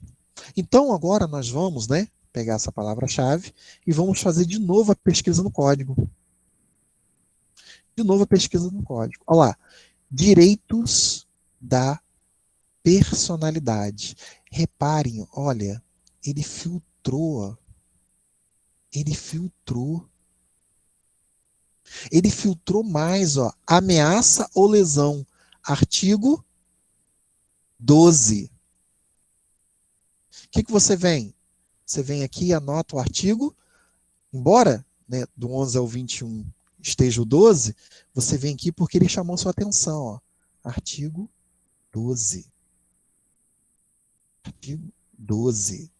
Então, agora nós vamos, né, pegar essa palavra-chave e vamos fazer de novo a pesquisa no código. De novo a pesquisa no código. Olha lá. Direitos da personalidade. Reparem, olha, ele filtrou. Ele filtrou mais, ó. Ameaça ou lesão. Artigo 12. O que você vem? Você vem aqui e anota o artigo, embora, né, do 11 ao 21 esteja o 12, você vem aqui porque ele chamou sua atenção. Ó. Artigo 12. Artigo 12.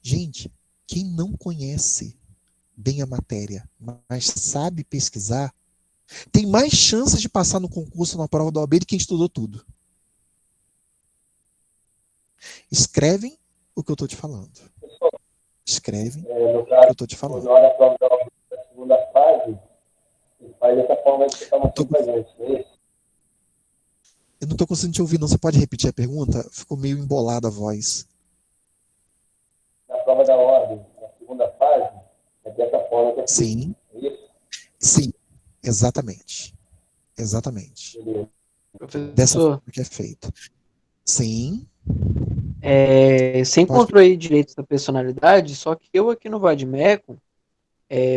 Gente, quem não conhece bem a matéria, mas sabe pesquisar, tem mais chances de passar no concurso, na prova da OAB, de quem estudou tudo. Escrevem o que eu estou te falando. Escrevem o que eu estou te falando. Na prova da segunda fase, ele faz dessa forma que você está mostrando pra gente, não é isso? Eu não estou conseguindo te ouvir, não. Você pode repetir a pergunta? Ficou meio embolada a voz. Na prova da ordem, na segunda fase, é dessa forma que é feito. Sim. É isso? Sim, exatamente. Exatamente. Beleza. Dessa Professor, forma que é feito. Sim. você encontrou aí direitos da personalidade, só que eu aqui no Vadmeco,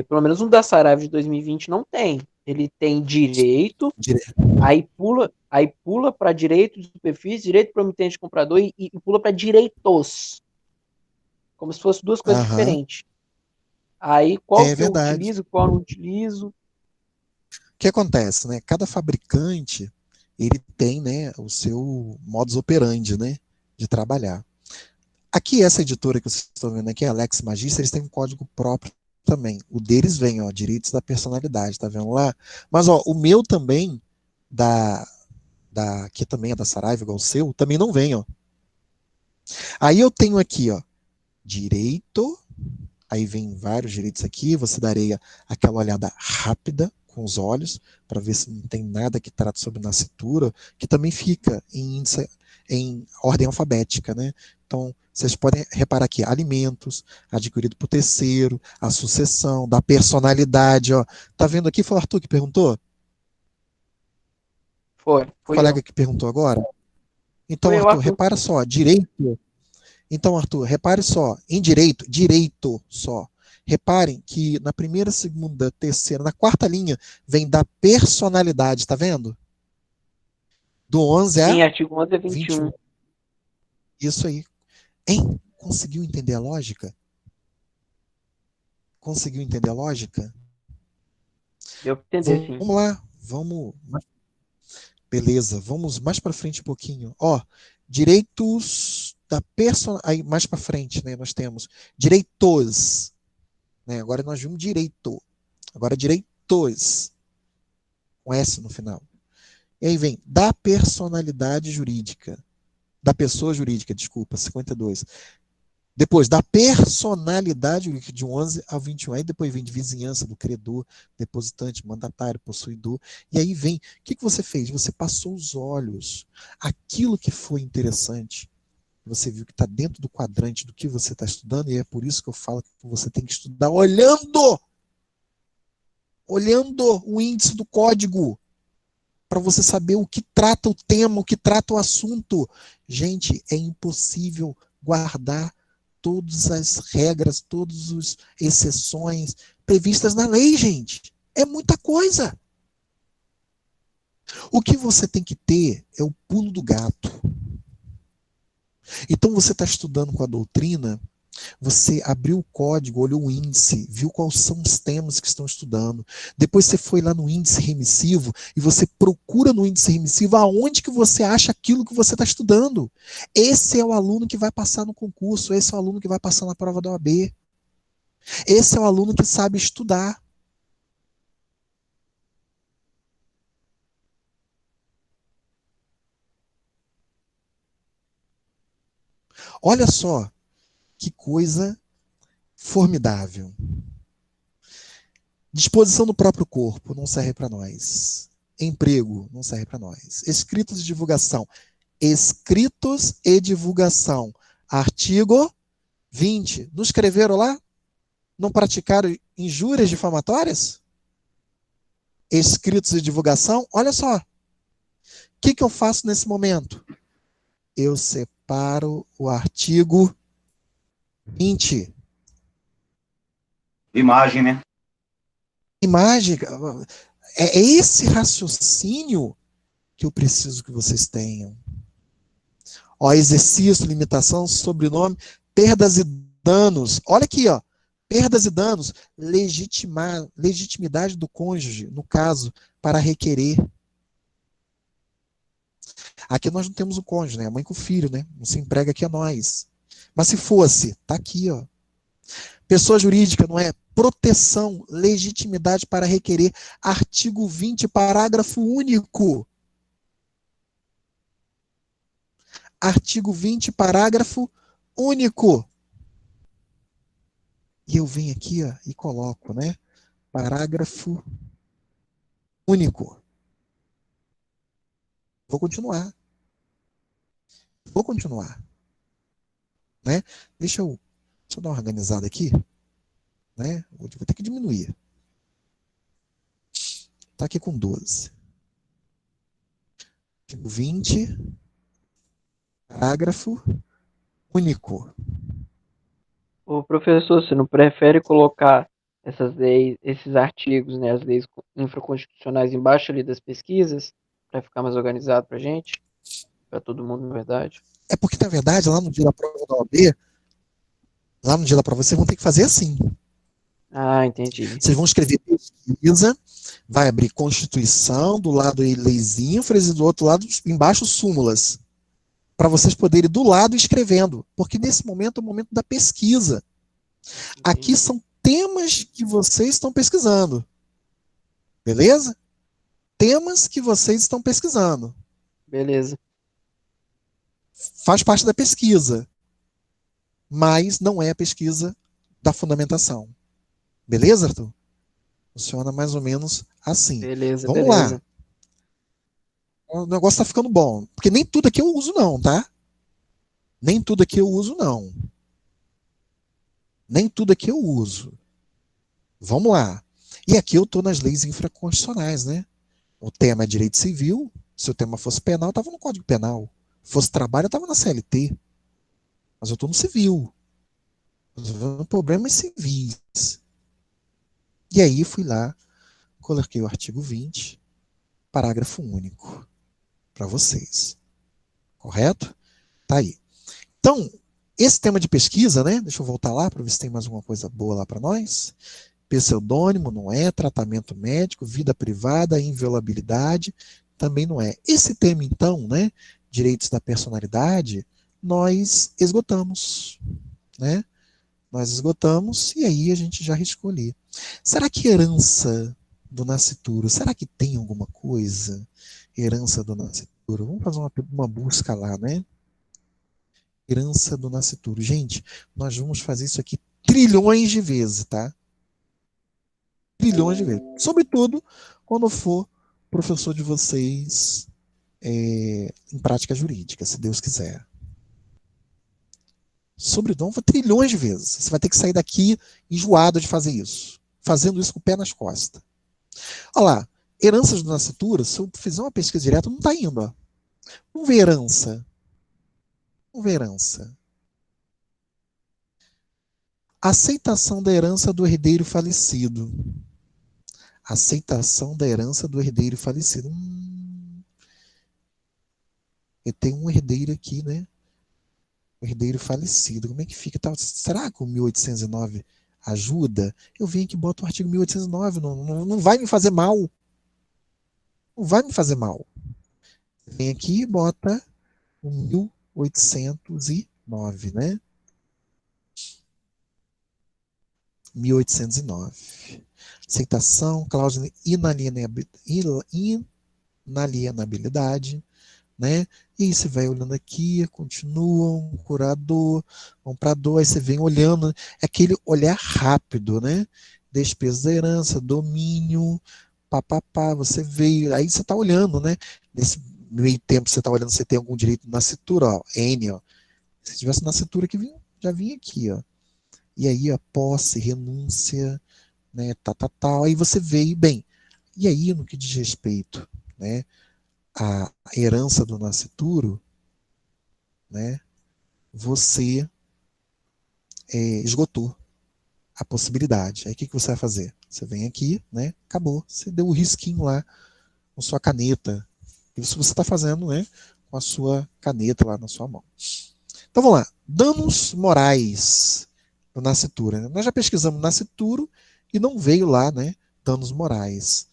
pelo menos no da Saraiva de 2020 não tem. Ele tem direito, aí pula para direito de superfície, direito promitente de comprador e pula para direitos. Como se fossem duas coisas diferentes. Aí qual que eu verdade. utilizo, qual eu não utilizo. O que acontece, né? Cada fabricante, ele tem, né, o seu modus operandi, né, de trabalhar. Aqui, essa editora que vocês estão vendo aqui, a Lex Magista, eles têm um código próprio também. O deles vem, ó, direitos da personalidade, tá vendo lá? Mas, ó, o meu também, que também é da Saraiva, igual o seu, também não vem, ó. Aí eu tenho aqui, ó, direito, aí vem vários direitos aqui, você daria aquela olhada rápida com os olhos, para ver se não tem nada que trata sobre nascitura, que também fica em ordem alfabética, né? Então, vocês podem reparar aqui, alimentos, adquirido por terceiro, a sucessão, da personalidade, ó. Tá vendo aqui? Foi o Arthur que perguntou? Foi o colega que perguntou agora? Então, Foi Arthur, repara só, direito. Então, Arthur, repare só, em direito só. Reparem que na primeira, segunda, terceira, na quarta linha, vem da personalidade, tá vendo? Do 11 a Sim, artigo 11 a 21. Isso aí. Hein? Conseguiu entender a lógica? Conseguiu entender a lógica? Deu pra entender, sim. Vamos lá, vamos. Beleza, vamos mais para frente um pouquinho. Ó, direitos da personalidade. Aí mais para frente, né? Nós temos direitos. Né? Agora nós vimos direito. Agora direitos. Com S no final. E aí vem da personalidade jurídica. Da pessoa jurídica, desculpa, 52. Depois, da personalidade jurídica, de 11 a 21. Aí depois vem de vizinhança do credor, depositante, mandatário, possuidor. E aí vem, o que você fez? Você passou os olhos. Aquilo que foi interessante, você viu que está dentro do quadrante do que você está estudando, e é por isso que eu falo que você tem que estudar olhando o índice do código, para você saber o que trata o tema, o que trata o assunto. Gente, é impossível guardar todas as regras, todas as exceções previstas na lei, gente. É muita coisa. O que você tem que ter é o pulo do gato. Então você está estudando com a doutrina, você abriu o código, olhou o índice, viu quais são os temas que estão estudando. Depois você foi lá no índice remissivo e você procura no índice remissivo aonde que você acha aquilo que você está estudando. Esse é o aluno que vai passar no concurso, esse é o aluno que vai passar na prova da OAB. Esse é o aluno que sabe estudar. Olha só que coisa formidável. Disposição do próprio corpo não serve para nós. Emprego não serve para nós. Escritos de divulgação. Escritos e divulgação. Artigo 20. Não escreveram lá? Não praticaram injúrias difamatórias? Escritos de divulgação. Olha só. O que eu faço nesse momento? Eu separo o artigo 20. Imagem, né? Imagem. É esse raciocínio que eu preciso que vocês tenham. Ó, exercício, limitação, sobrenome, perdas e danos. Olha aqui, ó. Perdas e danos, legitimidade do cônjuge, no caso, para requerer. Aqui nós não temos o cônjuge, né? A mãe com o filho, né? Não se emprega aqui a nós. Mas se fosse, tá aqui, ó. Pessoa jurídica, não é? Proteção, legitimidade para requerer. Artigo 20, parágrafo único. Artigo 20, parágrafo único. E eu venho aqui, ó, e coloco, né? Parágrafo único. Vou continuar. Né? Deixa eu dar uma organizada aqui. Né? Vou ter que diminuir. Está aqui com 12. Artigo 20, parágrafo único. Ô, professor, você não prefere colocar essas leis, esses artigos, né, as leis infraconstitucionais embaixo ali das pesquisas, para ficar mais organizado para a gente? Para todo mundo, na verdade? É porque, na verdade, lá no dia da prova da OAB, lá no dia da prova, vocês vão ter que fazer assim. Ah, entendi. Vocês vão escrever pesquisa, vai abrir Constituição, do lado aí leis infras e do outro lado, embaixo, súmulas. Para vocês poderem do lado escrevendo. Porque nesse momento é o momento da pesquisa. Entendi. Aqui são temas que vocês estão pesquisando. Beleza? Temas que vocês estão pesquisando. Beleza. Faz parte da pesquisa. Mas não é a pesquisa da fundamentação. Beleza, Arthur? Funciona mais ou menos assim. Beleza, Vamos beleza. lá. O negócio tá ficando bom. Porque nem tudo aqui eu uso não, tá? Nem tudo aqui eu uso não. Nem tudo aqui eu uso. Vamos lá. E aqui eu tô nas leis infraconstitucionais, né? O tema é direito civil. Se o tema fosse penal, eu tava no Código Penal. Se fosse trabalho, eu tava na CLT. Mas eu tô no civil. Problemas civis. E aí fui lá, coloquei o artigo 20, parágrafo único. Para vocês. Correto? Tá aí. Então, esse tema de pesquisa, né? Deixa eu voltar lá para ver se tem mais alguma coisa boa lá para nós. Pseudônimo não é, tratamento médico, vida privada, inviolabilidade, também não é. Esse tema, então, né? Direitos da personalidade, nós esgotamos, né? Nós esgotamos e aí a gente já riscou ali. Será que herança do nascituro, será que tem alguma coisa? Herança do nascituro. Vamos fazer uma busca lá, né? Herança do nascituro. Gente, nós vamos fazer isso aqui trilhões de vezes, tá? Trilhões de vezes. Sobretudo quando for professor de vocês em prática jurídica, se Deus quiser. Sobretudo, trilhões de vezes. Você vai ter que sair daqui enjoado de fazer isso. Fazendo isso com o pé nas costas. Olha lá. Heranças do nascituro, se eu fizer uma pesquisa direta, não está indo. Ó. Vamos ver herança. Vamos ver herança. Aceitação da herança do herdeiro falecido. Aceitação da herança do herdeiro falecido. Eu tenho um herdeiro aqui, né? Um herdeiro falecido. Como é que fica? Será que o 1809 ajuda? Eu venho aqui e boto o artigo 1809. Não vai me fazer mal. Não vai me fazer mal. Vem aqui e bota o 1809, né? 1809. Aceitação, cláusula inalienabilidade, né? E aí você vai olhando aqui, continua, um curador, comprador, aí você vem olhando, é aquele olhar rápido, né? Despesa da herança, domínio, papapá, você veio, aí você está olhando, né? Nesse meio tempo você está olhando, você tem algum direito na nascitura, ó, N, ó. Se tivesse nascitura aqui, já vinha aqui, ó. E aí a posse, renúncia, né, tal. Aí você veio, bem, e aí no que diz respeito, né, a herança do nascituro, né, você esgotou a possibilidade. Aí o que você vai fazer? Você vem aqui, né, acabou, você deu o risquinho lá com sua caneta. Isso você está fazendo, né, com a sua caneta lá na sua mão. Então vamos lá. Danos morais. do nascituro, né? Nós já pesquisamos nascituro e não veio lá, né, danos morais.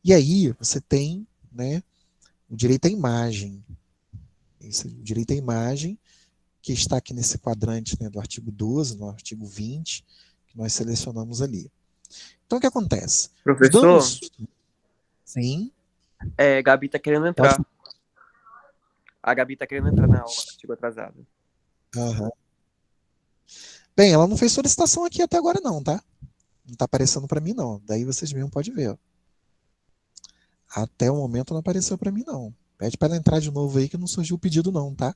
E aí você tem, né, o direito à imagem. O direito à imagem, que está aqui nesse quadrante, né, do artigo 12, no artigo 20, que nós selecionamos ali. Então, o que acontece? Os Professor, danos... Sim. Gabi tá querendo entrar. A Gabi tá querendo entrar na aula, chegou atrasada. Uhum. Bem, ela não fez solicitação aqui até agora não, tá? Não tá aparecendo para mim não. Daí vocês mesmo podem ver. Ó. Até o momento não apareceu para mim não. Pede para ela entrar de novo aí que não surgiu o pedido não, tá?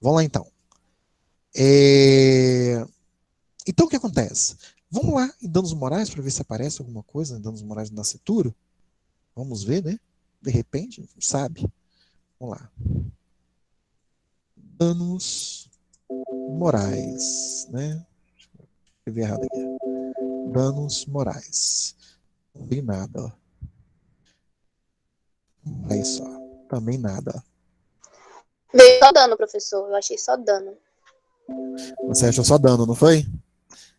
Vamos lá então. Então o que acontece? Vamos lá em danos morais para ver se aparece alguma coisa em danos morais do nascituro. Vamos ver, né? De repente, sabe? Vamos lá. Danos morais, né? Deixa eu escrever errado aqui. Danos morais. Não tem nada, ó. Aí só. Também nada. Veio só dano, professor. Eu achei só dano. Você achou só dano, não foi?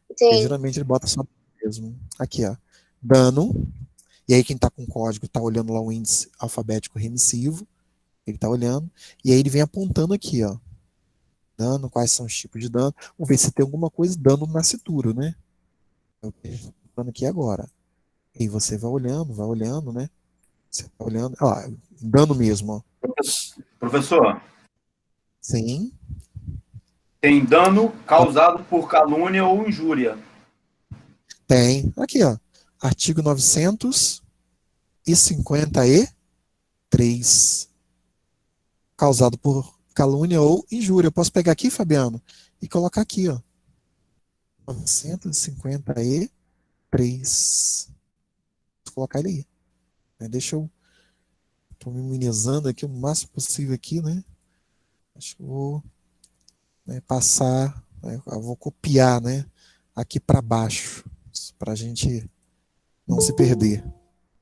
Porque Sim. geralmente ele bota só mesmo. Aqui, ó. Dano. E aí quem tá com código tá olhando lá o índice alfabético remissivo. Ele tá olhando. E aí ele vem apontando aqui, ó. Dano, quais são os tipos de dano. Vamos ver se tem alguma coisa dano no nascituro, né? É o que eu tô falando aqui agora. E você vai olhando, né? Você tá olhando. Ó, dano mesmo, ó. Professor, Sim. tem dano causado por calúnia ou injúria. Tem. Aqui, ó. Artigo 953. Causado por calúnia ou injúria. Eu posso pegar aqui, Fabiano, e colocar aqui, ó. 953. Vou colocar ele aí. Deixa eu. Tô me minimizando aqui o máximo possível aqui, né? Acho que eu vou, né, passar. Né, eu vou copiar, né? Aqui para baixo. Para a gente não se perder.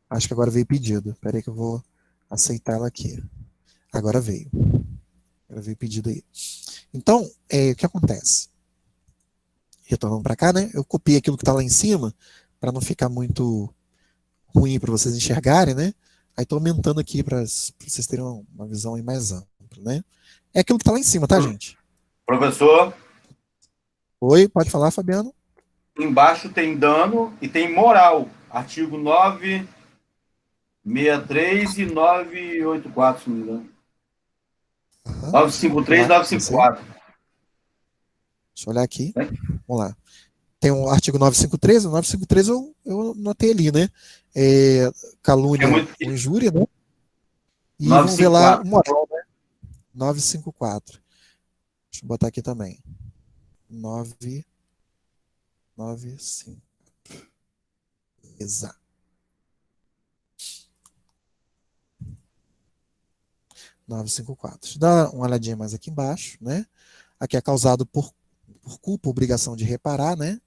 Acho que agora veio pedido. Espera aí que eu vou aceitar ela aqui. Agora veio. Agora veio pedido aí. Então, o que acontece? Retornando para cá, né? Eu copiei aquilo que está lá em cima para não ficar muito ruim para vocês enxergarem, né? Aí estou aumentando aqui para vocês terem uma visão aí mais ampla, né? É aquilo que está lá em cima, tá, gente? Professor, Oi, pode falar, Fabiano? embaixo tem dano e tem moral. Artigo 963 e 984, se não me engano. 953 e 954. Deixa eu olhar aqui. Vamos lá. Tem o artigo 953. O 953 eu notei ali, né? Calúnia ou injúria, né? E 954. vamos ver lá o moral, né? 954. Deixa eu botar aqui também. 995. Exato. 954. Deixa eu dar uma olhadinha mais aqui embaixo, né? Aqui é causado por culpa, obrigação de reparar, né?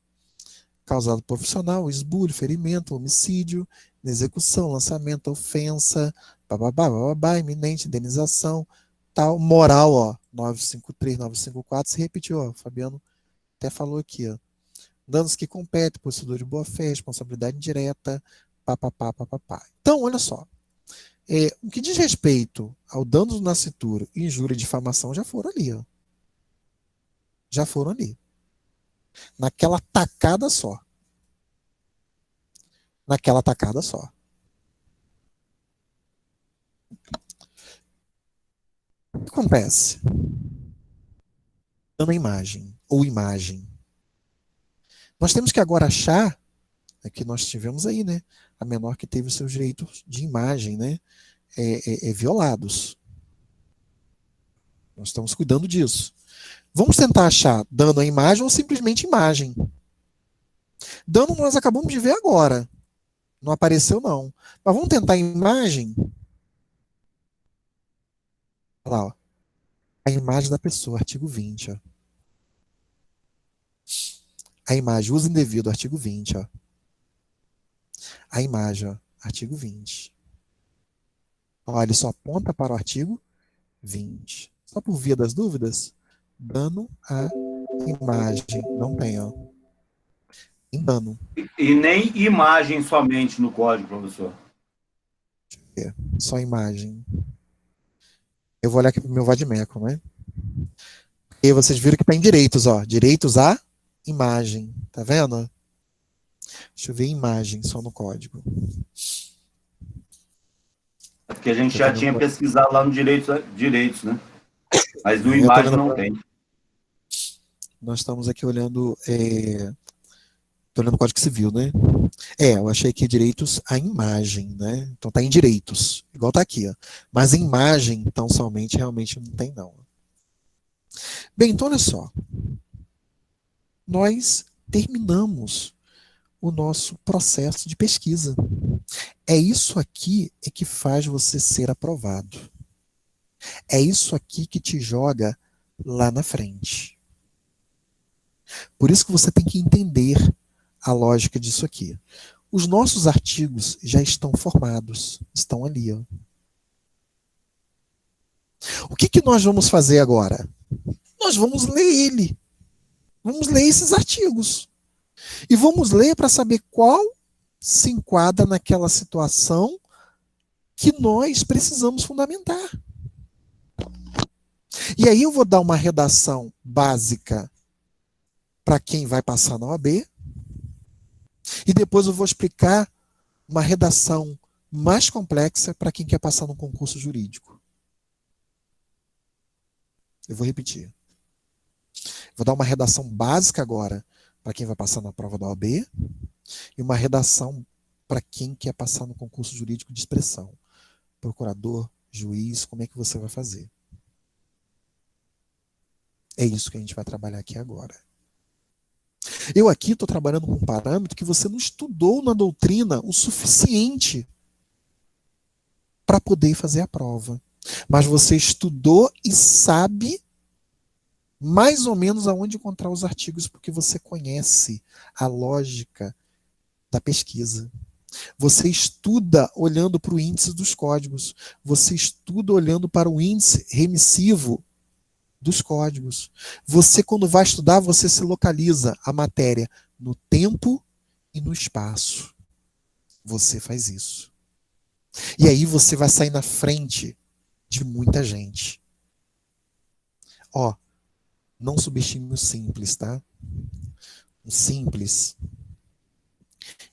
Causado por profissional, esbulho, ferimento, homicídio, execução, lançamento, ofensa, bababá, iminente, indenização, tal, moral, ó, 953, 954, se repetiu, ó, Fabiano até falou aqui, ó. Danos que competem, procedura de boa-fé, responsabilidade indireta, papapá. Então, olha só. O que diz respeito ao dano do nascituro e injúria e difamação já foram ali, ó. Já foram ali. Naquela tacada só. Naquela tacada só. O que acontece? Dando imagem, ou imagem. Nós temos que agora achar, que nós tivemos aí, né? A menor que teve os seus direitos de imagem, né? Violados. Nós estamos cuidando disso. Vamos tentar achar dano à imagem ou simplesmente imagem. Dano nós acabamos de ver agora. Não apareceu, não. Mas vamos tentar a imagem. Olha lá, ó. A imagem da pessoa, artigo 20. Ó. A imagem, uso indevido, artigo 20. Ó. A imagem, ó, artigo 20. Ó, ele só aponta para o artigo 20. Só por via das dúvidas, dano à imagem, não tem, ó. Em dano. E nem imagem somente no código, professor. Só imagem. Eu vou olhar aqui pro meu vadimeco, né? E vocês viram que tá em direitos, ó. Direitos à imagem. Tá vendo? Deixa eu ver imagem só no código. É porque a gente já tinha pesquisado lá no direitos, né? Mas no Eu tô imagem vendo- não tem. Nós estamos aqui olhando. Tô olhando o Código Civil, né? Eu achei que direitos à imagem, né? Então tá em direitos, igual tá aqui, ó. Mas em imagem, então somente, realmente não tem, não. Bem, então olha só. Nós terminamos o nosso processo de pesquisa. É isso aqui que faz você ser aprovado. É isso aqui que te joga lá na frente. Por isso que você tem que entender a lógica disso aqui. Os nossos artigos já estão formados, estão ali. Ó. O que nós vamos fazer agora? Nós vamos ler ele. Vamos ler esses artigos. E vamos ler para saber qual se enquadra naquela situação que nós precisamos fundamentar. E aí eu vou dar uma redação básica para quem vai passar na OAB. E depois eu vou explicar uma redação mais complexa para quem quer passar no concurso jurídico. Eu vou repetir. Vou dar uma redação básica agora para quem vai passar na prova da OAB e uma redação para quem quer passar no concurso jurídico de expressão. Procurador, juiz, como é que você vai fazer? É isso que a gente vai trabalhar aqui agora. Eu aqui estou trabalhando com um parâmetro que você não estudou na doutrina o suficiente para poder fazer a prova. Mas você estudou e sabe mais ou menos aonde encontrar os artigos, porque você conhece a lógica da pesquisa. Você estuda olhando para o índice dos códigos. Você estuda olhando para o índice remissivo dos códigos. Você, quando vai estudar, você se localiza a matéria no tempo e no espaço. Você faz isso. E aí você vai sair na frente de muita gente. Ó, não subestime o simples, tá? O simples,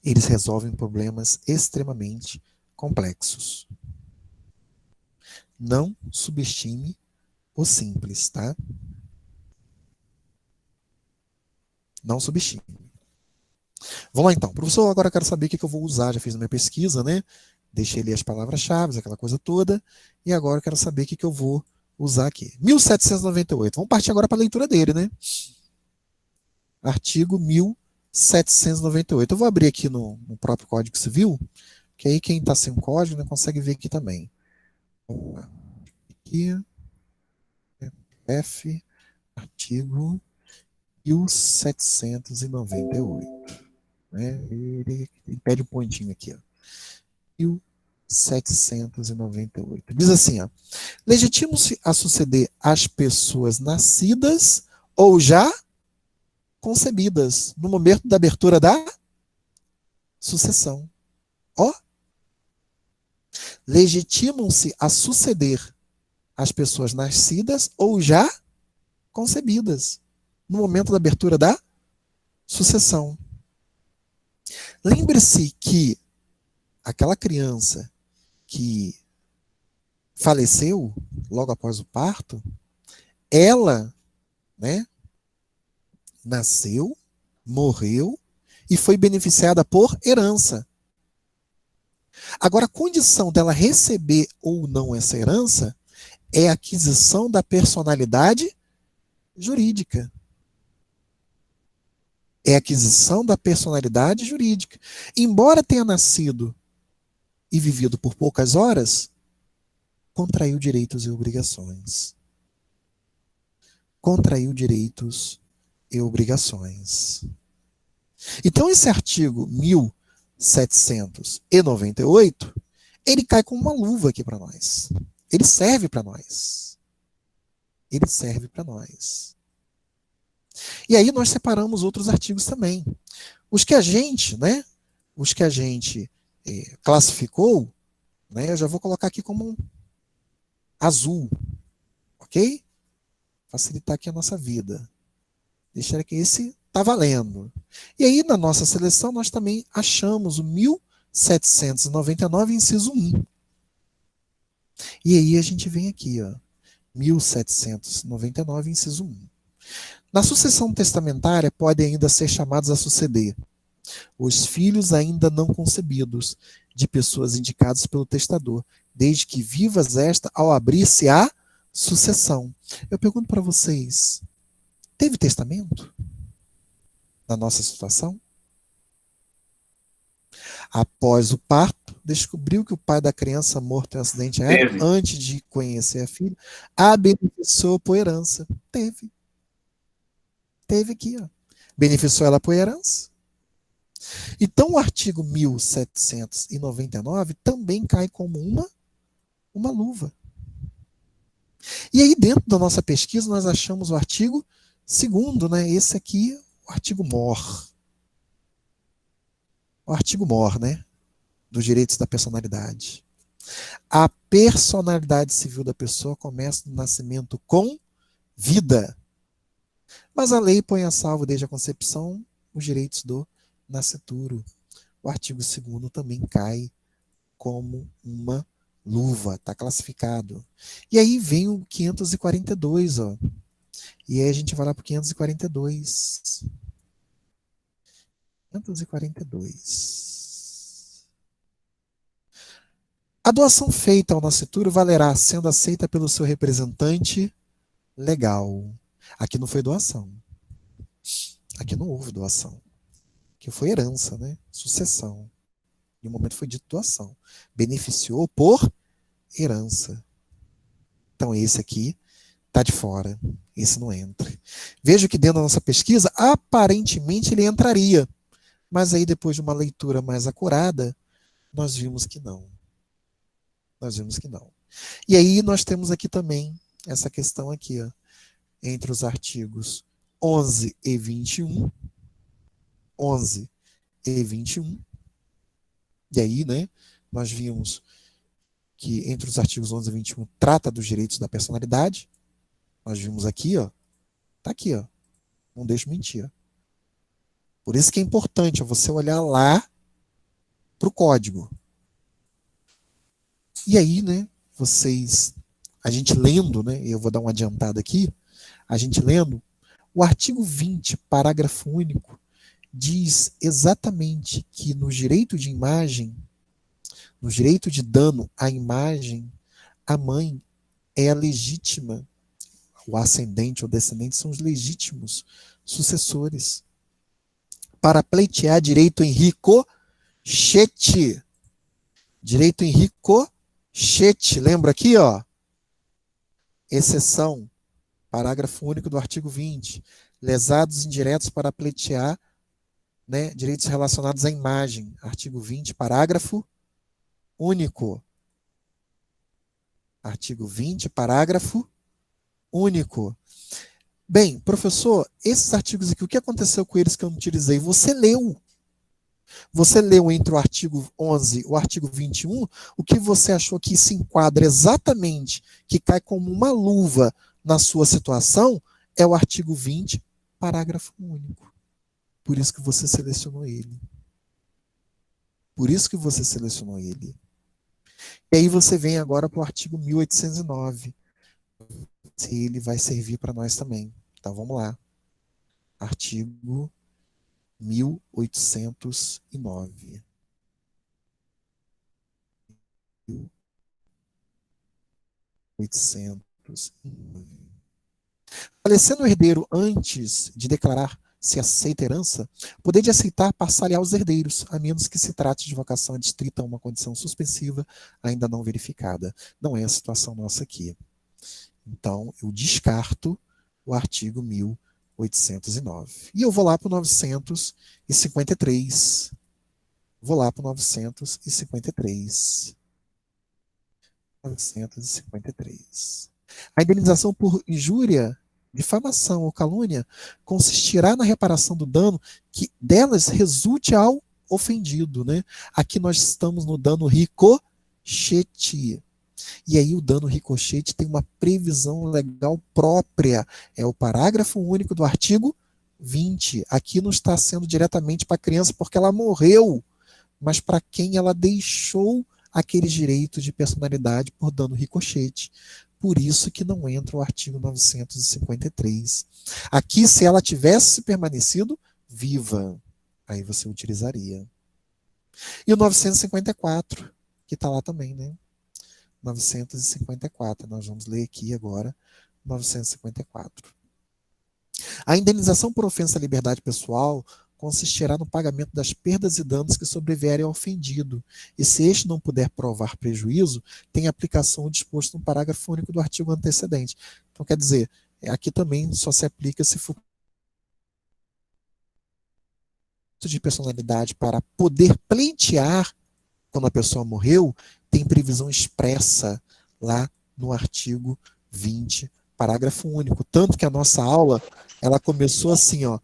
eles resolvem problemas extremamente complexos. Não subestime o simples, tá? Não subestime. Vamos lá então. Professor, agora eu quero saber o que eu vou usar. Já fiz a minha pesquisa, né? Deixei ali as palavras-chave, aquela coisa toda. E agora eu quero saber o que eu vou usar aqui. 1798. Vamos partir agora para a leitura dele, né? Artigo 1798. Eu vou abrir aqui no próprio Código Civil, que aí quem está sem o código, né, consegue ver aqui também. Vamos lá. Aqui. F, artigo 1798. Né? Ele pede um pontinho aqui. Ó. 1798. Diz assim, ó. Legitimam-se a suceder as pessoas nascidas ou já concebidas no momento da abertura da sucessão. Ó. Legitimam-se a suceder as pessoas nascidas ou já concebidas no momento da abertura da sucessão. Lembre-se que aquela criança que faleceu logo após o parto, ela, né, nasceu, morreu e foi beneficiada por herança. Agora, a condição dela receber ou não essa herança é a aquisição da personalidade jurídica. É a aquisição da personalidade jurídica. Embora tenha nascido e vivido por poucas horas, contraiu direitos e obrigações. Contraiu direitos e obrigações. Então, esse artigo 1798, ele cai como uma luva aqui para nós. Ele serve para nós. Ele serve para nós. E aí nós separamos outros artigos também. Os que a gente, né, os que a gente classificou, né, eu já vou colocar aqui como azul, ok? Facilitar aqui a nossa vida. Deixar que esse está valendo. E aí, na nossa seleção, nós também achamos o 1799, inciso 1. E aí a gente vem aqui, ó, 1799, inciso 1. Na sucessão testamentária, podem ainda ser chamados a suceder os filhos ainda não concebidos de pessoas indicadas pelo testador, desde que vivas esta ao abrir-se a sucessão. Eu pergunto para vocês, teve testamento na nossa situação? Após o parto, descobriu que o pai da criança morto em acidente aéreo, antes de conhecer a filha, a beneficiou por herança. Teve. Teve aqui, ó. Beneficiou ela por herança. Então, o artigo 1799 também cai como uma luva. E aí, dentro da nossa pesquisa, nós achamos o artigo 2º, né? Esse aqui, o artigo mor. O artigo mor, né? Dos direitos da personalidade. A personalidade civil da pessoa começa no nascimento com vida. Mas a lei põe a salvo desde a concepção os direitos do nascituro. O artigo 2º também cai como uma luva, está classificado. E aí vem o 542, ó. E aí a gente vai lá para o 542. 542. A doação feita ao nascituro valerá sendo aceita pelo seu representante legal. Aqui não foi doação. Aqui não houve doação. Que foi herança, né? Sucessão. Em um momento foi dito doação. Beneficiou por herança. Então esse aqui está de fora. Esse não entra. Veja que dentro da nossa pesquisa, aparentemente ele entraria. Mas aí depois de uma leitura mais acurada, nós vimos que não. Nós vimos que não. E aí nós temos aqui também essa questão aqui, ó, entre os artigos 11 e 21. 11 e 21. E aí, né, nós vimos que entre os artigos 11 e 21 trata dos direitos da personalidade. Nós vimos aqui, ó, tá aqui, ó, não deixo mentir. Ó. Por isso que é importante você olhar lá para o código. E aí, né, a gente lendo, né, eu vou dar uma adiantada aqui, a gente lendo, o artigo 20, parágrafo único, diz exatamente que no direito de imagem, no direito de dano à imagem, a mãe é a legítima, o ascendente ou descendente são os legítimos sucessores. Para pleitear direito em ricochete. Direito em ricochete. Lembra aqui, ó? Exceção. Parágrafo único do artigo 20. Lesados indiretos para pleitear, né, direitos relacionados à imagem. Artigo 20, parágrafo único. Artigo 20, parágrafo único. Bem, professor, esses artigos aqui, o que aconteceu com eles que eu não utilizei? Você leu. Você leu entre o artigo 11 e o artigo 21, o que você achou que se enquadra exatamente, que cai como uma luva na sua situação, é o artigo 20, parágrafo único. Por isso que você selecionou ele. Por isso que você selecionou ele. E aí você vem agora para o artigo 1809. Se ele vai servir para nós também. Então vamos lá. Artigo 1809. Falecendo o herdeiro antes de declarar se aceita herança, poder de aceitar passar-lhe aos herdeiros, a menos que se trate de vocação adstrita a uma condição suspensiva ainda não verificada. Não é a situação nossa aqui. Então, eu descarto o artigo 1809. E eu vou lá para o 953. Vou lá para o 953. 953. A indenização por injúria difamação ou calúnia consistirá na reparação do dano que delas resulte ao ofendido, né? Aqui nós estamos no dano ricochete. E aí o dano ricochete tem uma previsão legal própria. É o parágrafo único do artigo 20. Aqui não está sendo diretamente para a criança porque ela morreu, mas para quem ela deixou aqueles direitos de personalidade por dano ricochete. Por isso que não entra o artigo 953. Aqui, se ela tivesse permanecido viva, aí você utilizaria. E o 954, que está lá também, né? 954, nós vamos ler aqui agora, 954. A indenização por ofensa à liberdade pessoal consistirá no pagamento das perdas e danos que sobrevierem ao ofendido, e se este não puder provar prejuízo, tem aplicação o disposto no parágrafo único do artigo antecedente. Então, quer dizer, aqui também só se aplica se for de personalidade para poder pleitear quando a pessoa morreu, tem previsão expressa lá no artigo 20, parágrafo único. Tanto que a nossa aula, ela começou assim, ó,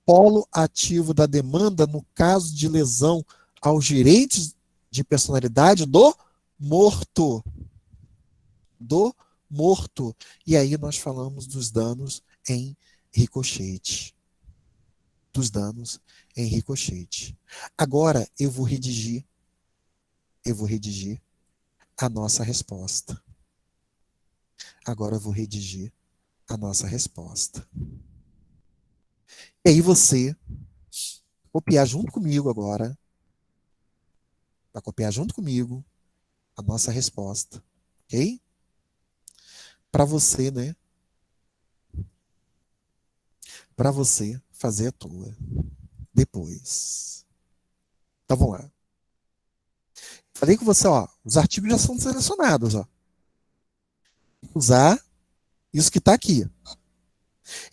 polo ativo da demanda no caso de lesão aos direitos de personalidade do morto. Do morto. E aí nós falamos dos danos em ricochete. Dos danos em ricochete. Agora eu vou redigir a nossa resposta. Agora eu vou redigir a nossa resposta. E aí você copiar junto comigo agora, vai copiar junto comigo a nossa resposta, ok? Para você, né? Para você fazer a tua depois. Então vamos lá. Falei com você, ó, os artigos já são selecionados, ó. Usar isso que está aqui.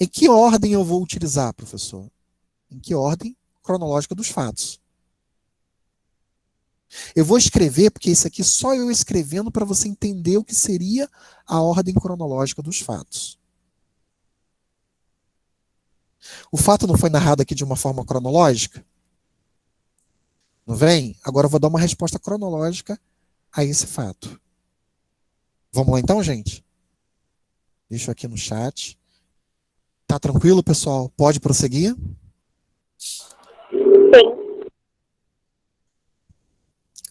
Em que ordem eu vou utilizar, professor? Em que ordem cronológica dos fatos? Eu vou escrever, porque isso aqui só eu escrevendo para você entender o que seria a ordem cronológica dos fatos. O fato não foi narrado aqui de uma forma cronológica? Não vem? Agora eu vou dar uma resposta cronológica a esse fato. Vamos lá então, gente? Deixa aqui no chat. Tá tranquilo, pessoal? Pode prosseguir? Sim.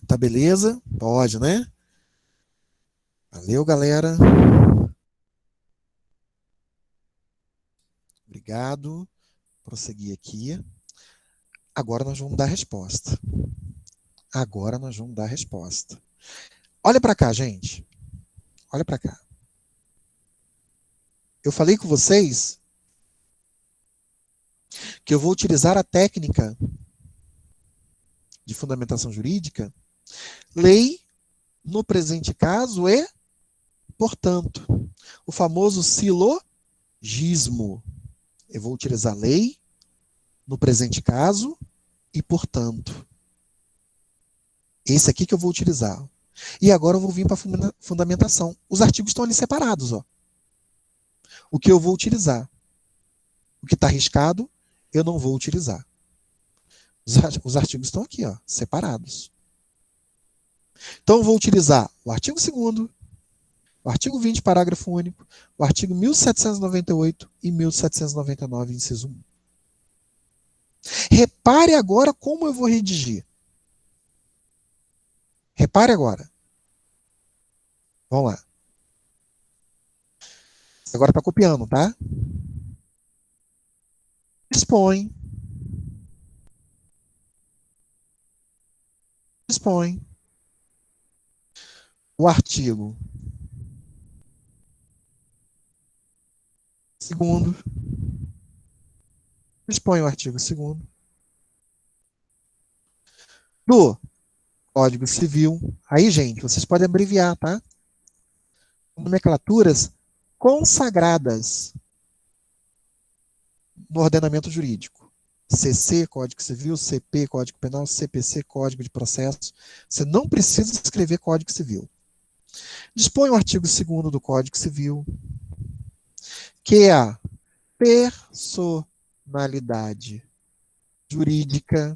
Tá beleza? Pode, né? Valeu, galera. Obrigado. Prosseguir aqui. Agora nós vamos dar a resposta. Agora nós vamos dar a resposta. Olha para cá, gente. Olha para cá. Eu falei com vocês que eu vou utilizar a técnica de fundamentação jurídica, lei, no presente caso, e, portanto, o famoso silogismo. Eu vou utilizar lei, no presente caso, e, portanto. Esse aqui que eu vou utilizar. E agora eu vou vir para a fundamentação. Os artigos estão ali separados, ó. O que eu vou utilizar? O que está riscado, eu não vou utilizar. Os artigos estão aqui, ó, separados. Então eu vou utilizar o artigo 2º, o artigo 20, parágrafo único, o artigo 1798 e 1799, inciso 1. Repare agora como eu vou redigir. Repare agora. Vamos lá. Agora está copiando, tá? Dispõe o artigo 2º, dispõe o artigo 2º do Código Civil. Aí, gente, vocês podem abreviar, tá? Nomenclaturas consagradas no ordenamento jurídico. CC, Código Civil, CP, Código Penal, CPC, Código de Processo. Você não precisa escrever Código Civil. Dispõe o artigo 2º do Código Civil que a personalidade jurídica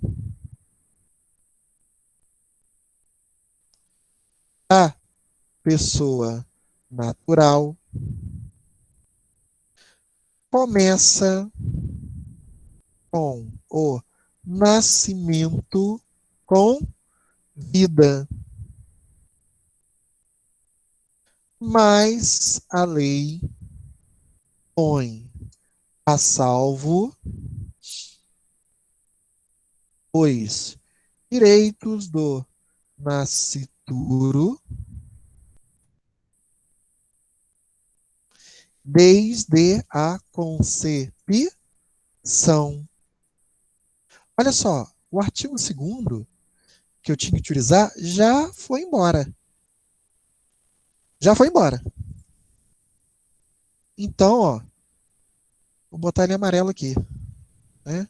da pessoa natural começa com o nascimento com vida. Mas a lei põe a salvo os direitos do nascituro desde a concepção. Olha só, o artigo 2º que eu tinha que utilizar já foi embora. Já foi embora. Então, ó, vou botar ele amarelo aqui, né?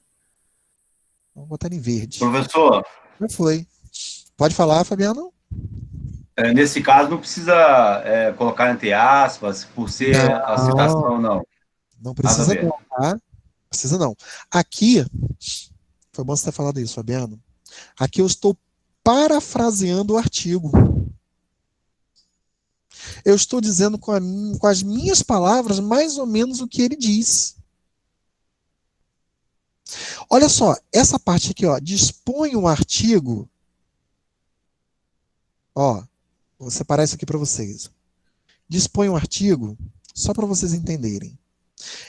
Vamos botar ele em verde. Professor, Já foi. Pode falar, Fabiano? nesse caso não precisa colocar entre aspas, por ser a citação, não. Não Nada a precisa ver. não, tá? Precisa não. Aqui, foi bom você ter falado isso, Fabiano. Aqui eu estou parafraseando o artigo. Eu estou dizendo com as minhas palavras mais ou menos o que ele diz. Olha só, essa parte aqui, ó, dispõe um artigo. Ó, vou separar isso aqui para vocês. Dispõe um artigo, só para vocês entenderem.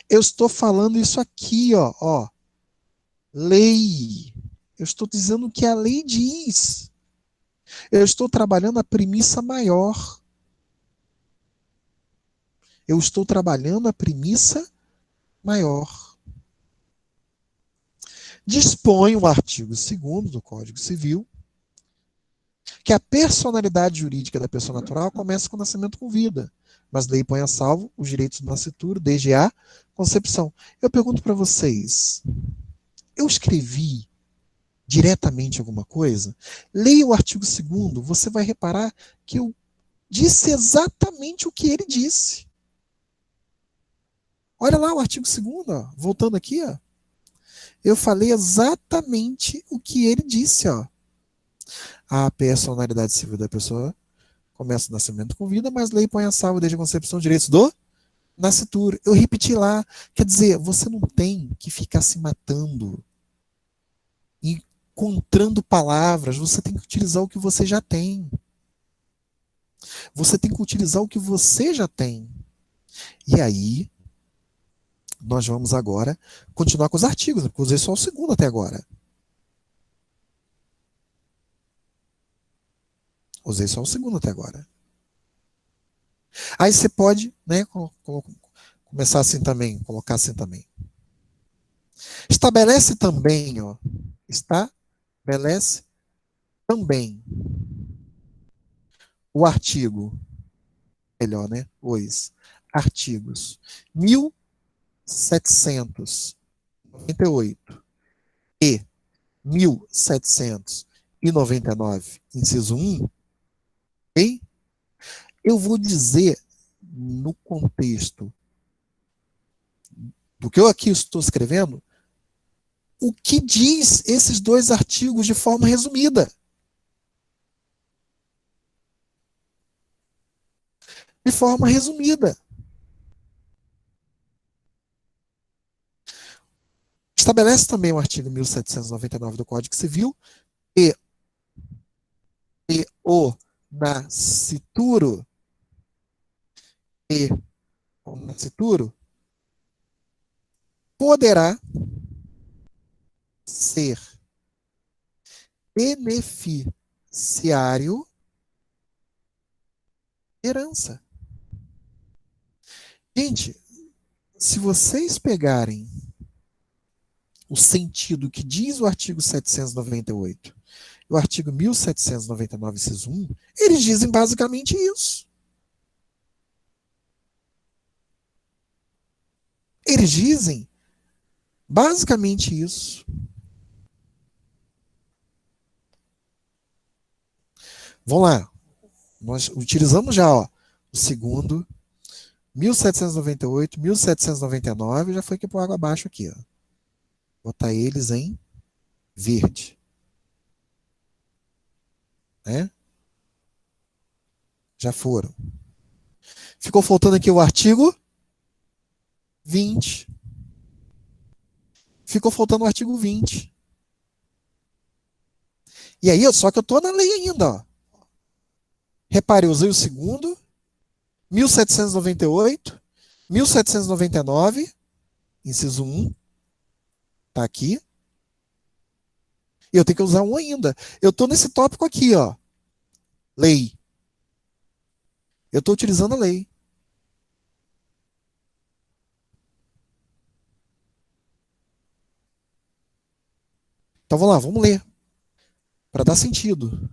Eu estou falando isso aqui, ó. Lei. Eu estou dizendo o que a lei diz. Eu estou trabalhando a premissa maior. Eu estou trabalhando a premissa maior. Dispõe o artigo 2º do Código Civil que a personalidade jurídica da pessoa natural começa com o nascimento com vida, mas lei põe a salvo os direitos do nascituro desde a concepção. Eu pergunto para vocês, eu escrevi diretamente alguma coisa? Leia o artigo 2º, você vai reparar que eu disse exatamente o que ele disse. Olha lá o artigo 2º, ó, voltando aqui, ó. Eu falei exatamente o que ele disse, ó. A personalidade civil da pessoa começa o nascimento com vida, mas lei põe a salvo desde a concepção de direitos do nascituro. Eu repeti lá. Quer dizer, você não tem que ficar se matando e encontrando palavras. Você tem que utilizar o que você já tem. Você tem que utilizar o que você já tem. E aí, nós vamos agora continuar com os artigos, porque eu usei só o 2º até agora. Usei só o 2º até agora. Aí você pode, né, começar assim também, colocar assim também. Estabelece também, ó. Estabelece também o artigo, melhor, né? Os artigos 1798 e 1799, inciso 1, ok? Eu vou dizer, no contexto do que eu aqui estou escrevendo, o que diz esses 2 artigos de forma resumida. De forma resumida. Estabelece também o artigo 1799 do Código Civil e o nascituro poderá ser beneficiário de herança. Gente, se vocês pegarem o sentido que diz o artigo 798 e o artigo 1799, inciso 1, eles dizem basicamente isso. Eles dizem basicamente isso. Vamos lá. Nós utilizamos já, ó, o 2º, 1798, 1799, já foi aqui por água abaixo aqui, ó. Botar eles em verde. Né? Já foram. Ficou faltando aqui o artigo 20. Ficou faltando o artigo 20. E aí, só que eu estou na lei ainda. Ó. Repare, eu usei o segundo, 1798, 1799, inciso 1, está aqui. E eu tenho que usar um ainda. Eu estou nesse tópico aqui, ó. Lei. Eu estou utilizando a lei. Então vamos lá, vamos ler. Para dar sentido.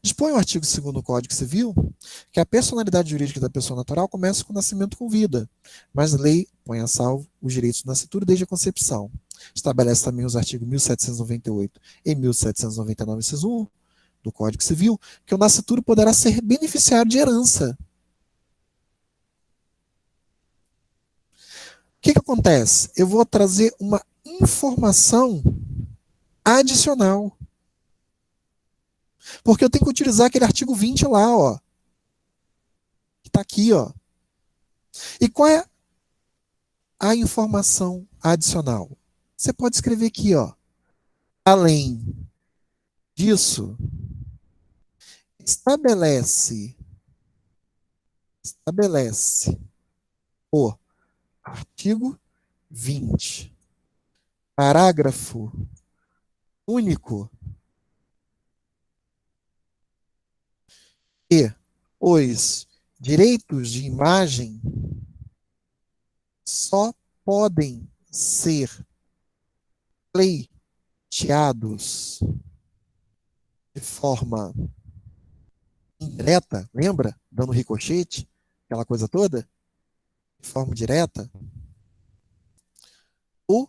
Dispõe o artigo 2º do Código Civil que a personalidade jurídica da pessoa natural começa com o nascimento com vida, mas a lei põe a salvo os direitos do nascituro desde a concepção. Estabelece também os artigos 1798 e 1799, inciso 1 do Código Civil, que o nascituro poderá ser beneficiário de herança. O que acontece? Eu vou trazer uma informação adicional. Porque eu tenho que utilizar aquele artigo 20 lá, ó. Que está aqui, ó. E qual é a informação adicional? Você pode escrever aqui, ó. Além disso, estabelece o artigo 20, parágrafo único, e os direitos de imagem só podem ser pleiteados de forma indireta, lembra? Dando ricochete, aquela coisa toda, de forma direta, o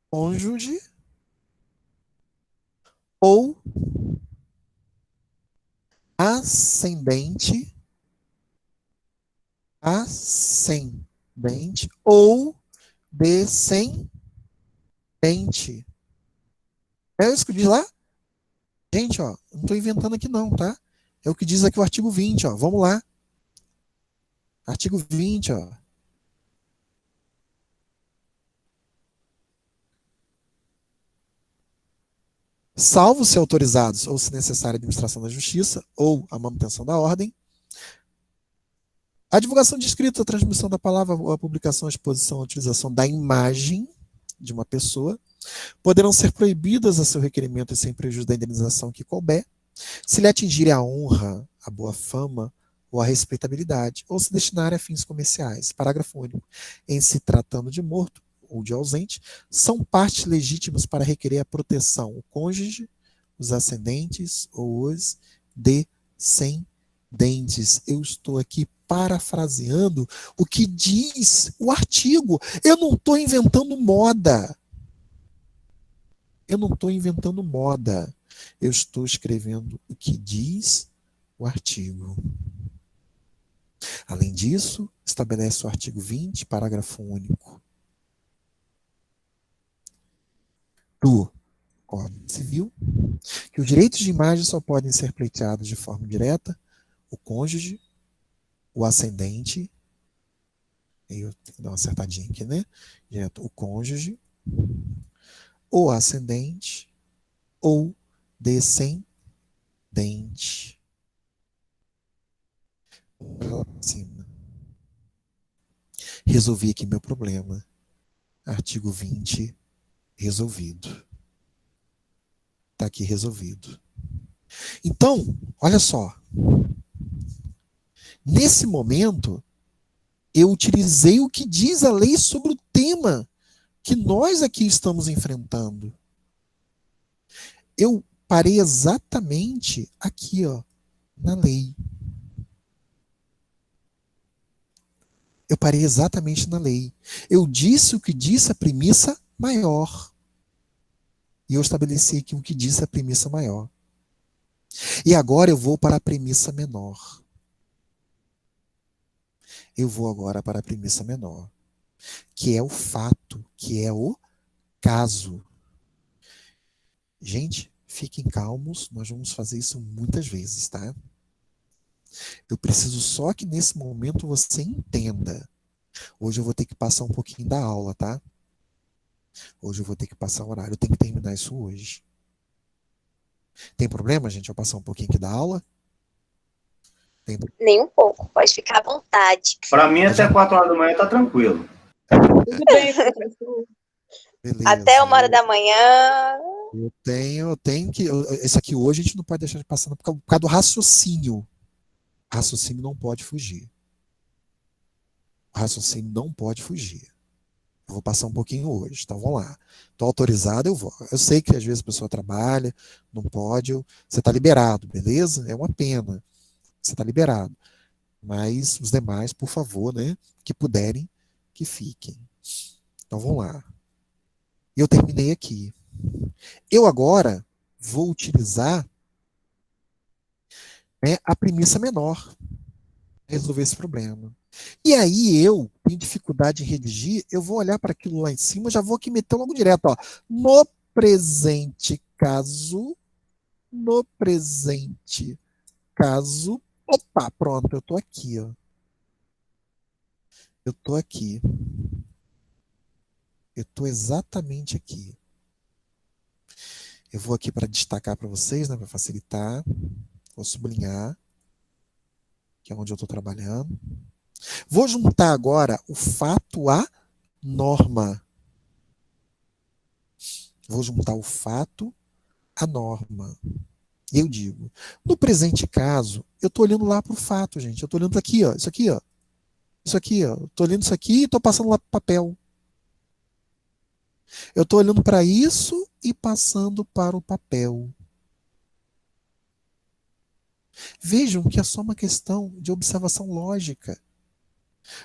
cônjuge ou ascendente ou descendente. É isso que diz lá? Gente, ó, não estou inventando aqui não, tá? É o que diz aqui o artigo 20, ó. Vamos lá. Artigo 20, ó. Salvo se autorizados ou se necessária a administração da justiça ou a manutenção da ordem, a divulgação de escrito, a transmissão da palavra, a publicação, a exposição, a utilização da imagem de uma pessoa poderão ser proibidas a seu requerimento e sem prejuízo da indenização que couber, se lhe atingirem a honra, a boa fama ou a respeitabilidade, ou se destinarem a fins comerciais. Parágrafo único. Em se tratando de morto ou de ausente, são partes legítimas para requerer a proteção o cônjuge, os ascendentes ou os descendentes. Eu estou aqui parafraseando o que diz o artigo. Eu não estou inventando moda. Eu estou escrevendo o que diz o artigo. Além disso, estabelece o artigo 20, parágrafo único do Código Civil, que os direitos de imagem só podem ser pleiteados de forma direta o cônjuge, o ascendente, eu tenho que dar uma acertadinha aqui, né? Direto, o cônjuge, o ascendente ou descendente. Resolvi aqui meu problema. Artigo 20, resolvido. Está aqui resolvido. Então, olha só. Nesse momento, eu utilizei o que diz a lei sobre o tema que nós aqui estamos enfrentando. Eu parei exatamente aqui, ó, na lei. Eu parei exatamente na lei. Eu disse o que disse a premissa maior. E eu estabeleci aqui o que disse a premissa maior. E agora eu vou para a premissa menor. Eu vou agora para a premissa menor, que é o fato, que é o caso. Gente, fiquem calmos, nós vamos fazer isso muitas vezes, tá? Eu preciso só que nesse momento você entenda. Hoje eu vou ter que passar um pouquinho da aula, tá? Hoje eu vou ter que passar o horário, eu tenho que terminar isso hoje. Tem problema, gente, eu passar um pouquinho aqui da aula? Nem um pouco, pode ficar à vontade. Para mim, até 4 horas da manhã tá tranquilo. Tudo bem, professor. Beleza. Até 1 hora da manhã. Eu tenho que. Esse aqui hoje a gente não pode deixar de passar por causa do raciocínio. O raciocínio não pode fugir. O raciocínio não pode fugir. Eu vou passar um pouquinho hoje, então vamos lá. Estou autorizado, eu vou. Eu sei que às vezes a pessoa trabalha, não pode. Você está liberado, beleza? É uma pena. Você está liberado. Mas os demais, por favor, né? Que puderem, que fiquem. Então vamos lá. Eu terminei aqui. Eu agora vou utilizar, né, a premissa menor para resolver esse problema. E aí eu tenho dificuldade em redigir, eu vou olhar para aquilo lá em cima, já vou aqui meter logo direto, ó. No presente caso, opa, pronto, eu tô aqui, ó. Eu tô aqui. Eu tô exatamente aqui. Eu vou aqui para destacar para vocês, né, para facilitar. Vou sublinhar, que é onde eu estou trabalhando. Vou juntar agora o fato à norma. Vou juntar o fato à norma. E eu digo, no presente caso, eu estou olhando lá para o fato, gente. Eu estou olhando aqui, ó. Isso aqui, ó. Isso aqui, ó. Estou olhando isso aqui e estou passando lá para o papel. Eu estou olhando para isso e passando para o papel. Vejam que é só uma questão de observação lógica.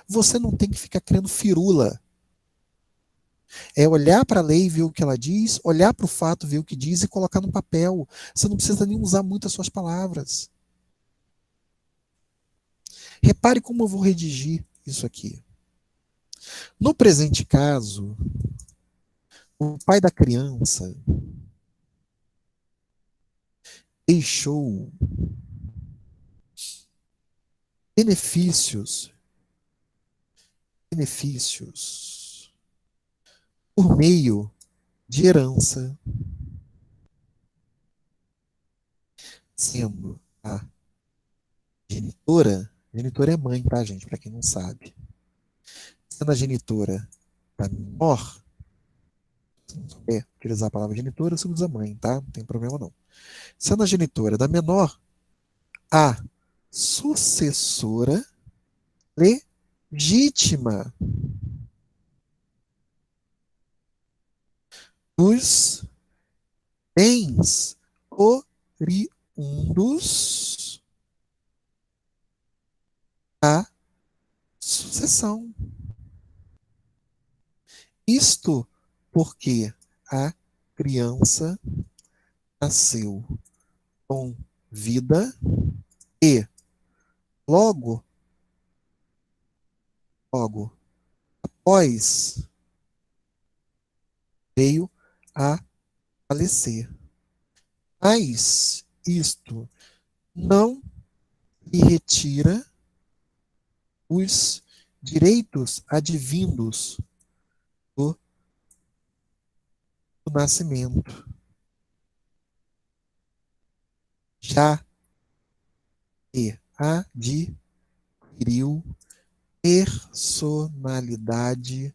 Você não tem que ficar criando firula. É olhar para a lei, ver o que ela diz, olhar para o fato, ver o que diz e colocar no papel. Você não precisa nem usar muito as suas palavras. Repare como eu vou redigir isso aqui. No presente caso, o pai da criança deixou benefícios por meio de herança, sendo a genitora é mãe, tá, gente? Para quem não sabe. Sendo a genitora da menor, se não souber utilizar a palavra genitora, você usa mãe, tá? Não tem problema não. Sendo a genitora da menor, a sucessora legítima dos bens oriundos da sucessão. Isto porque a criança nasceu com vida e logo após veio a falecer. Mas isto não lhe retira os direitos advindos do nascimento. Já que adquiriu personalidade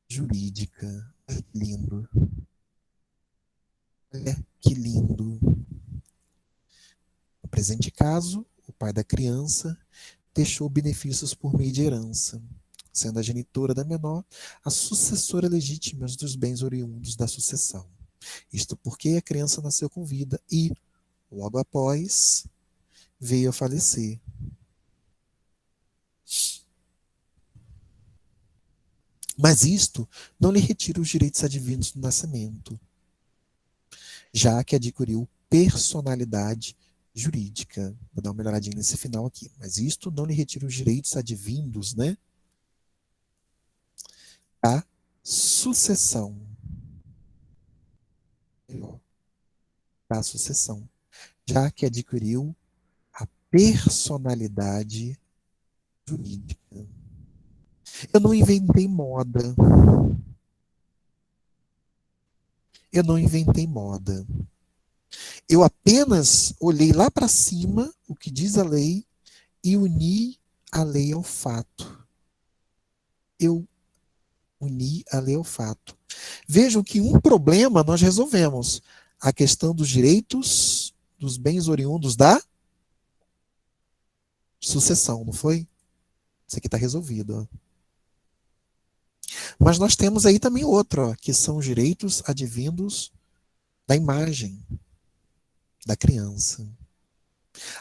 jurídica. Olha que lindo. Olha que lindo. No presente caso, o pai da criança deixou benefícios por meio de herança, sendo a genitora da menor a sucessora legítima dos bens oriundos da sucessão. Isto porque a criança nasceu com vida e, logo após, veio a falecer. Mas isto não lhe retira os direitos advindos do nascimento, já que adquiriu personalidade jurídica. Vou dar uma melhoradinha nesse final aqui. Mas isto não lhe retira os direitos advindos, né, da sucessão. Melhor, da sucessão. Já que adquiriu a personalidade jurídica. Eu não inventei moda. Eu não inventei moda. Eu apenas olhei lá para cima o que diz a lei e uni a lei ao fato. Eu uni a lei ao fato. Vejam que um problema nós resolvemos. A questão dos direitos dos bens oriundos da sucessão, não foi? Isso aqui está resolvido. Ó. Mas nós temos aí também outro, ó, que são os direitos advindos da imagem da criança.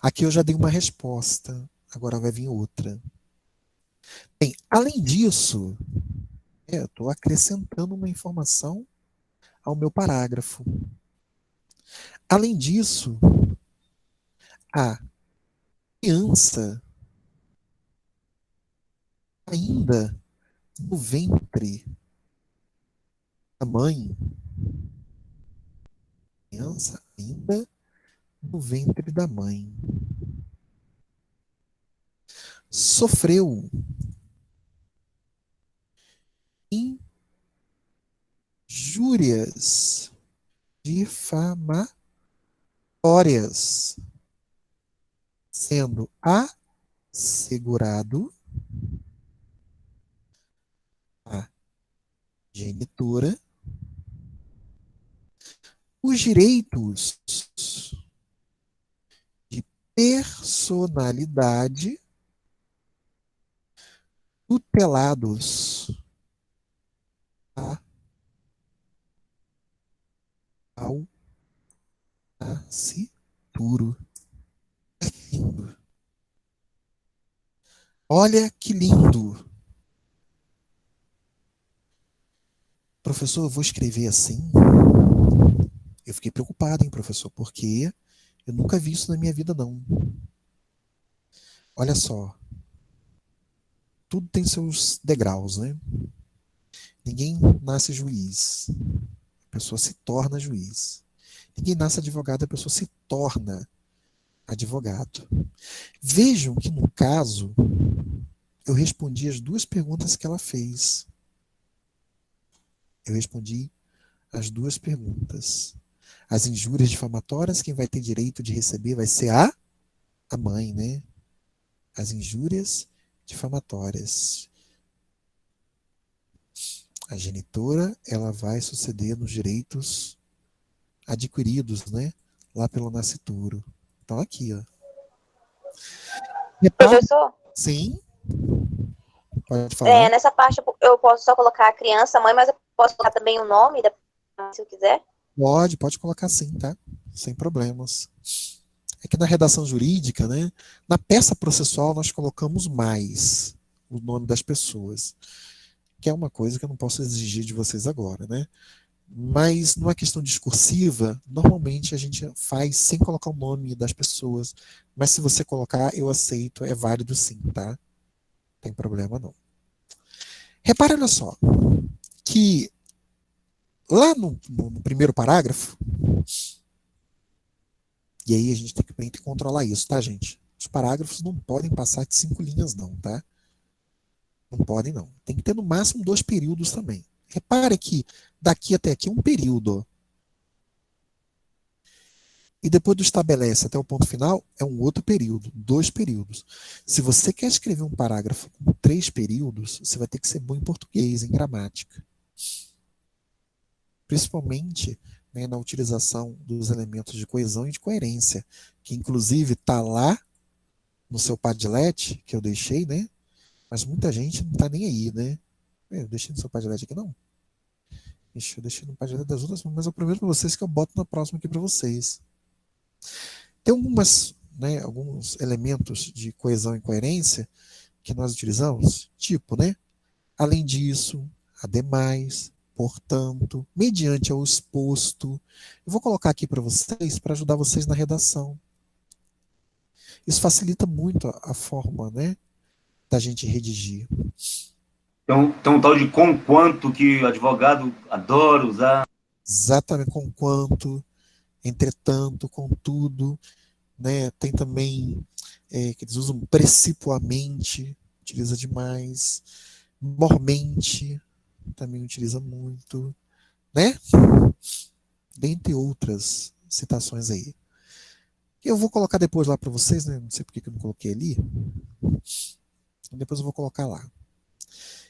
Aqui eu já dei uma resposta, agora vai vir outra. Bem, além disso, eu estou acrescentando uma informação ao meu parágrafo. Além disso, a criança ainda no ventre da mãe, criança ainda no ventre da mãe, sofreu injúrias difamatórias, sendo assegurado a genitora os direitos de personalidade tutelados ao nascituro. É lindo. Olha que lindo. Professor, eu vou escrever assim? Eu fiquei preocupado, hein, professor, porque eu nunca vi isso na minha vida, não. Olha só. Tudo tem seus degraus, né? Ninguém nasce juiz. A pessoa se torna juiz. Ninguém nasce advogado, a pessoa se torna advogado. Vejam que, no caso, eu respondi as duas perguntas que ela fez. Eu respondi as duas perguntas. As injúrias difamatórias, quem vai ter direito de receber vai ser a mãe, né? As injúrias difamatórias. A genitora, ela vai suceder nos direitos adquiridos, né? Lá pelo nascituro. Então, aqui, ó. Professor? Sim. Pode falar. Nessa parte eu posso só colocar a criança, a mãe, mas eu posso colocar também o nome, se eu quiser? Pode colocar sim, tá? Sem problemas. É que na redação jurídica, né? Na peça processual nós colocamos mais o nome das pessoas, que é uma coisa que eu não posso exigir de vocês agora, né? Mas numa questão discursiva, normalmente a gente faz sem colocar o nome das pessoas, mas se você colocar, eu aceito, é válido sim, tá? Não tem problema não. Repare, olha só, que lá no primeiro parágrafo, e aí a gente tem que controlar isso, tá, gente? Os parágrafos não podem passar de 5 linhas, não, tá? Não podem, não. Tem que ter no máximo 2 períodos também. Repare que daqui até aqui é um período. Ó. E depois do estabelece até o ponto final, é um outro período, 2 períodos. Se você quer escrever um parágrafo com 3 períodos, você vai ter que ser bom em português, em gramática. Principalmente, né, na utilização dos elementos de coesão e de coerência, que inclusive está lá no seu Padlet, que eu deixei, né? Mas muita gente não está nem aí, né? Eu deixei no seu Padlet aqui, não. Ixi, eu deixei no Padlet das outras, mas eu prometo para vocês que eu boto na próxima aqui para vocês. Tem né, alguns elementos de coesão e coerência que nós utilizamos, tipo, né? Além disso, ademais, portanto, mediante ao exposto. Eu vou colocar aqui para vocês, para ajudar vocês na redação. Isso facilita muito a forma, né, da gente redigir. Então, tem um tal de conquanto que o advogado adora usar. Exatamente, com quanto, entretanto, contudo, né? Tem também que eles usam precipuamente, utiliza demais, mormente, também utiliza muito, né? Dentre outras citações aí. Que eu vou colocar depois lá para vocês, né? Não sei porque que eu não coloquei ali. Depois eu vou colocar lá.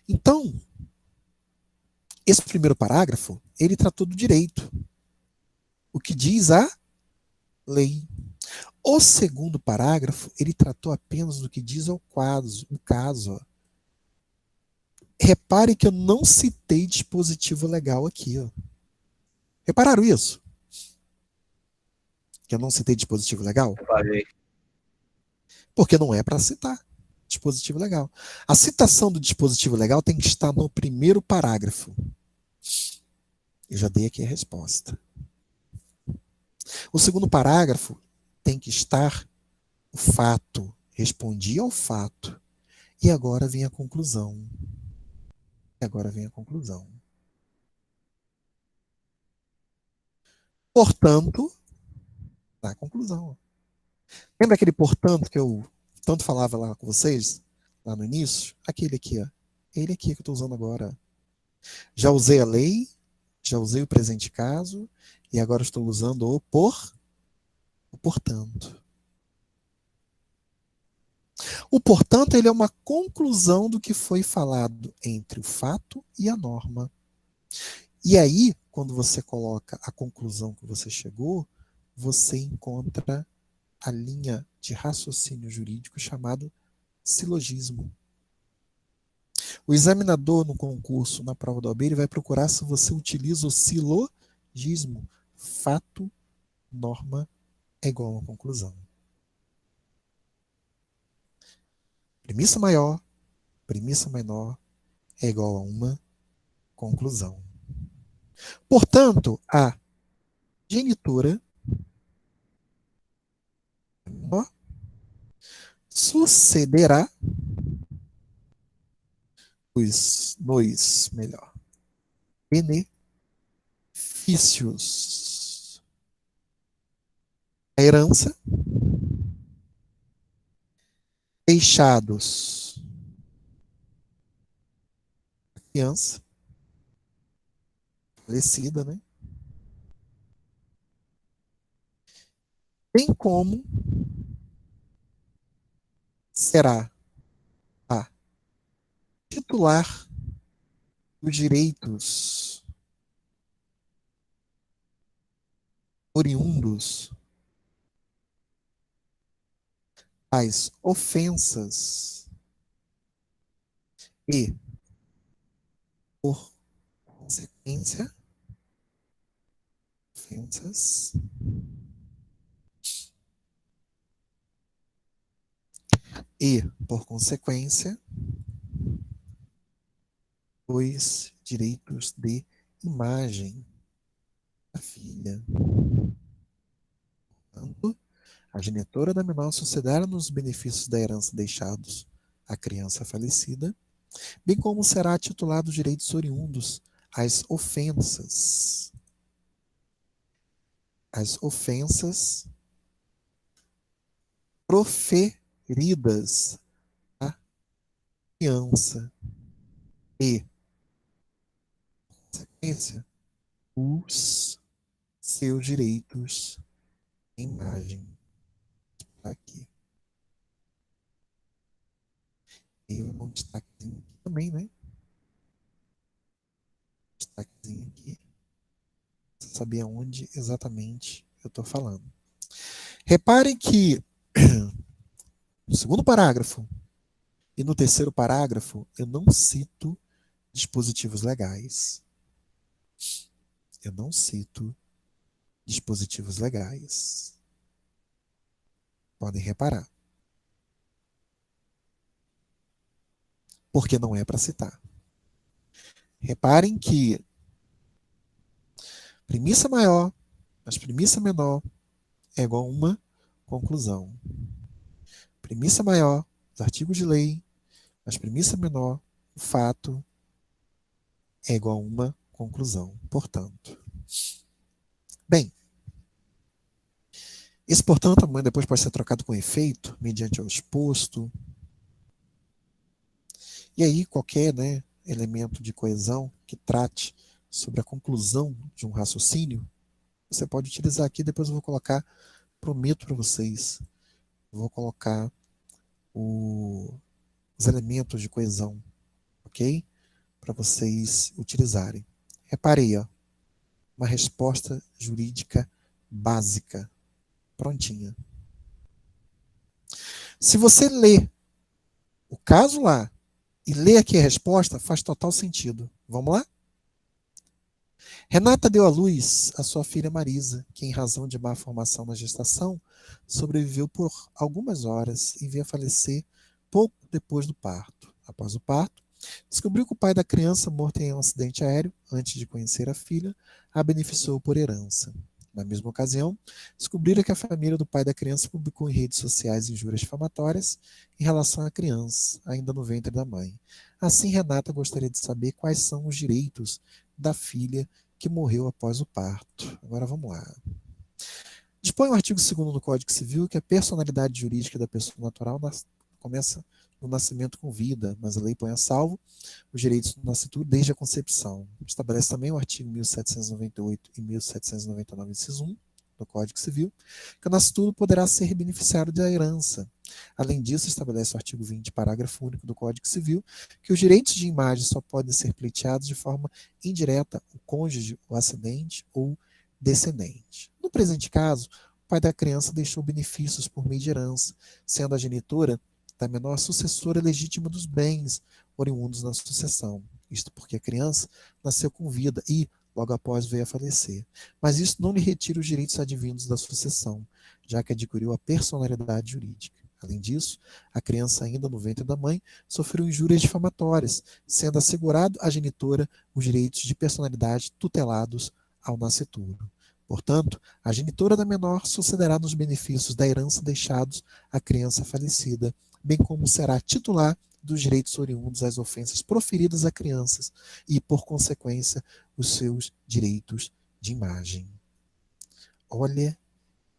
Então, esse primeiro parágrafo, ele tratou do direito. O que diz a lei. O segundo parágrafo, ele tratou apenas do que diz o caso. Ó. Repare que eu não citei dispositivo legal aqui. Ó. Repararam isso? Que eu não citei dispositivo legal? Reparei. Porque não é para citar dispositivo legal. A citação do dispositivo legal tem que estar no primeiro parágrafo. Eu já dei aqui a resposta. O segundo parágrafo tem que estar o fato. Respondi ao fato. E agora vem a conclusão. Portanto, a conclusão. Lembra aquele portanto que eu tanto falava lá com vocês, lá no início? Aquele aqui, ó. Ele aqui que eu estou usando agora. Já usei a lei, já usei o presente caso, e agora estou usando o portanto. O portanto, ele é uma conclusão do que foi falado entre o fato e a norma. E aí, quando você coloca a conclusão que você chegou, você encontra a linha de raciocínio jurídico chamado silogismo. O examinador no concurso, na prova da OAB, ele vai procurar se você utiliza o silogismo. Fato, norma é igual a uma conclusão. Premissa maior, premissa menor é igual a uma conclusão. Portanto, a genitora sucederá nos benefícios. A herança deixados a criança falecida, né? Bem como será a titular dos direitos oriundos às ofensas e, por consequência, ofensas e, por consequência, os direitos de imagem da filha. Portanto, a genitora da menor sucederá nos benefícios da herança deixados à criança falecida, bem como será titular dos direitos oriundos às ofensas. As ofensas proferidas à criança e, por consequência, os seus direitos de imagem. Aqui. E um destaquezinho aqui também, né? Destaquezinho aqui. Você sabia onde exatamente eu estou falando. Reparem que no segundo parágrafo e no terceiro parágrafo eu não cito dispositivos legais. Eu não cito dispositivos legais. Podem reparar. Porque não é para citar. Reparem que premissa maior mais premissa menor é igual a uma conclusão. Premissa maior, os artigos de lei, mas premissa menor, o fato é igual a uma conclusão. Portanto, bem, esse portanto amanhã depois pode ser trocado com efeito, mediante ao exposto. E aí qualquer, né, elemento de coesão que trate sobre a conclusão de um raciocínio, você pode utilizar aqui. Depois eu vou colocar, prometo para vocês, vou colocar os elementos de coesão, ok? Para vocês utilizarem. Reparei, ó, uma resposta jurídica básica, prontinha. Se você lê o caso lá e lê aqui a resposta, faz total sentido. Vamos lá? Renata deu à luz a sua filha Marisa, que, em razão de má formação na gestação, sobreviveu por algumas horas e veio a falecer pouco depois do parto. Após o parto, descobriu que o pai da criança, morto em um acidente aéreo, antes de conhecer a filha, a beneficiou por herança. Na mesma ocasião, descobriram que a família do pai da criança publicou em redes sociais injúrias difamatórias em relação à criança, ainda no ventre da mãe. Assim, Renata gostaria de saber quais são os direitos da filha que morreu após o parto. Agora vamos lá. Dispõe o artigo 2º do Código Civil que a personalidade jurídica da pessoa natural começa no nascimento com vida, mas a lei põe a salvo os direitos do nascituro desde a concepção. Estabelece também o artigo 1798 e 1799, inciso 1 do Código Civil, que o nascituro poderá ser beneficiário da herança. Além disso, estabelece o artigo 20, parágrafo único do Código Civil, que os direitos de imagem só podem ser pleiteados de forma indireta o cônjuge, o ascendente ou descendente. No presente caso, o pai da criança deixou benefícios por meio de herança, sendo a genitora da menor sucessora legítima dos bens oriundos na sucessão. Isto porque a criança nasceu com vida e, logo após, veio a falecer. Mas isso não lhe retira os direitos advindos da sucessão, já que adquiriu a personalidade jurídica. Além disso, a criança, ainda no ventre da mãe, sofreu injúrias difamatórias, sendo assegurado à genitora os direitos de personalidade tutelados ao nascituro. Portanto, a genitora da menor sucederá nos benefícios da herança deixados à criança falecida, bem como será titular dos direitos oriundos às ofensas proferidas a crianças e, por consequência, os seus direitos de imagem. Olha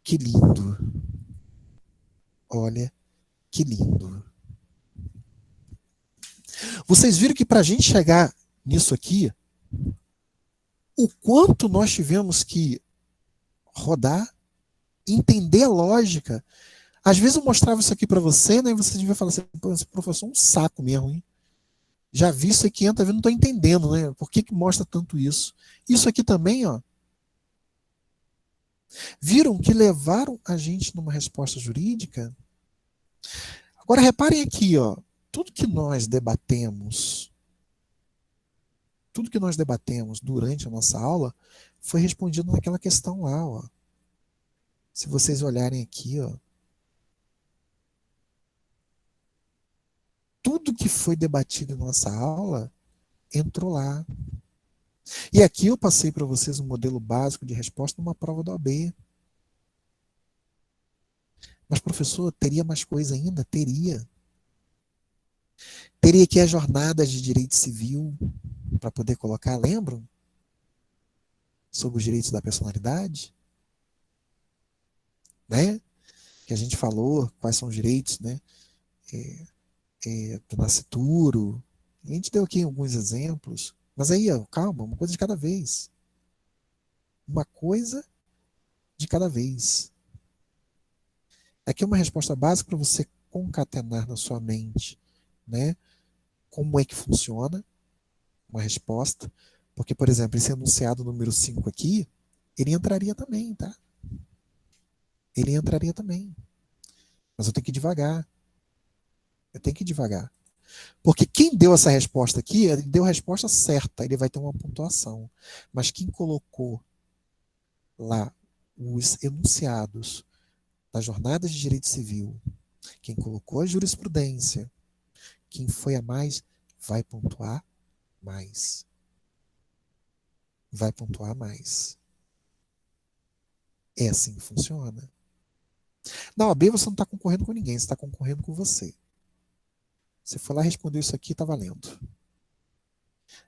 que lindo! Olha que lindo! Vocês viram que para a gente chegar nisso aqui, o quanto nós tivemos que rodar, entender a lógica. Às vezes eu mostrava isso aqui para você, né, e você devia falar assim, esse professor é um saco mesmo, hein? Já vi isso aqui, tá vendo? Não estou entendendo, né? Por que mostra tanto isso? Isso aqui também, ó. Viram que levaram a gente numa resposta jurídica? Agora reparem aqui, ó. Tudo que nós debatemos durante a nossa aula foi respondido naquela questão lá, ó. Se vocês olharem aqui, ó, tudo que foi debatido em nossa aula entrou lá. E aqui eu passei para vocês um modelo básico de resposta numa prova da OAB. Mas, professor, teria mais coisa ainda? Teria. Teria aqui as jornadas de direito civil para poder colocar, lembram? Sobre os direitos da personalidade. Né? Que a gente falou, quais são os direitos, né? Do nascituro. A gente deu aqui alguns exemplos. Mas aí, ó, calma, uma coisa de cada vez. Uma coisa de cada vez. Aqui é uma resposta básica para você concatenar na sua mente, né? Como é que funciona uma resposta. Porque, por exemplo, esse enunciado número 5 aqui, ele entraria também, tá? Ele entraria também. Mas eu tenho que ir devagar. Porque quem deu essa resposta aqui, ele deu a resposta certa, ele vai ter uma pontuação. Mas quem colocou lá os enunciados das jornadas de direito civil, quem colocou a jurisprudência, quem foi a mais, vai pontuar mais. Vai pontuar mais. É assim que funciona. Na OAB você não está concorrendo com ninguém, você está concorrendo com você. Você foi lá e respondeu isso aqui, está valendo.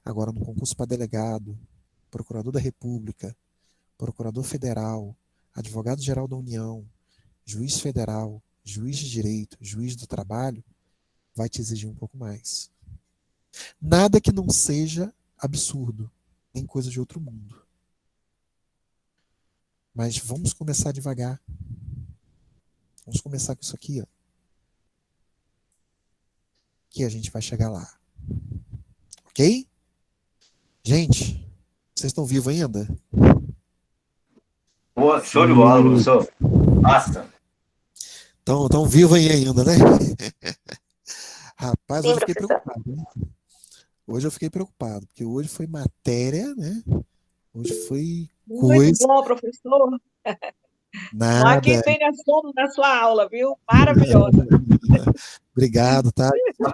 Agora, no concurso para delegado, procurador da República, procurador federal, advogado-geral da União, juiz federal, juiz de direito, juiz do trabalho, vai te exigir um pouco mais. Nada que não seja absurdo, nem coisa de outro mundo. Mas vamos começar devagar. Vamos começar com isso aqui, ó. Que a gente vai chegar lá. Ok? Gente, vocês estão vivos ainda? Boa, show de bola, professor. Basta. Estão vivos aí ainda, né? Rapaz, Sim, hoje eu fiquei professor. preocupado, né? Hoje eu fiquei preocupado, porque hoje foi matéria, né? Hoje foi Muito coisa, bom, professor. Só quem nada. tem assunto na sua aula, viu? Maravilhosa. Obrigado, tá? Quando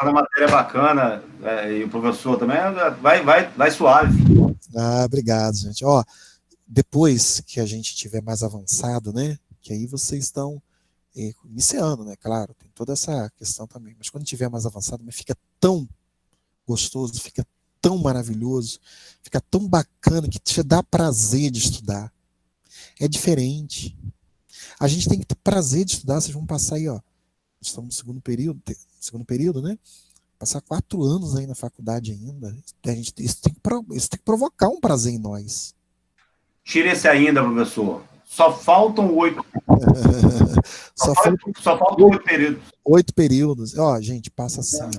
a matéria é bacana, e o professor também, vai suave. Obrigado, gente. Ó, depois que a gente tiver mais avançado, né? Que aí vocês estão iniciando, né? Claro, tem toda essa questão também. Mas quando tiver mais avançado, mas fica tão gostoso, fica tão maravilhoso, fica tão bacana que te dá prazer de estudar. É diferente. A gente tem que ter prazer de estudar. Vocês vão passar aí, ó. Estamos no segundo período, né? Passar 4 anos aí na faculdade ainda. Isso tem que provocar um prazer em nós. Tira esse ainda, professor. Só faltam 8. Só faltam 8 períodos. 8 períodos. Ó, gente, passa assim.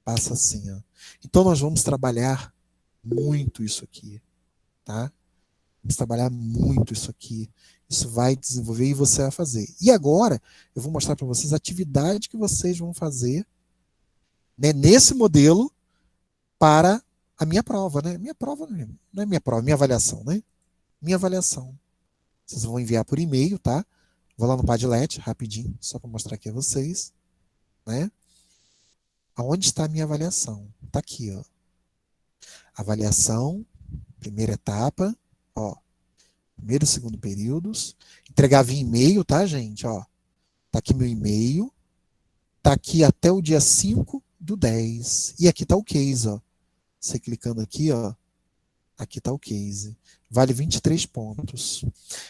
Passa assim, ó. Então nós vamos trabalhar muito isso aqui, tá? Vamos trabalhar muito isso aqui. Isso vai desenvolver e você vai fazer. E agora eu vou mostrar para vocês a atividade que vocês vão fazer, né, nesse modelo para a minha prova, né? Minha prova não é minha prova, minha avaliação, né? Minha avaliação. Vocês vão enviar por e-mail, tá? Vou lá no Padlet, rapidinho, só para mostrar aqui a vocês, né? Aonde está a minha avaliação? Tá aqui, ó. Avaliação, primeira etapa, ó. Primeiro e segundo períodos. Entregar via e-mail, tá, gente? Ó, tá aqui meu e-mail. Tá aqui até o dia 5/10. E aqui tá o case, ó. Você clicando aqui, ó. Aqui tá o case. Vale 23 pontos.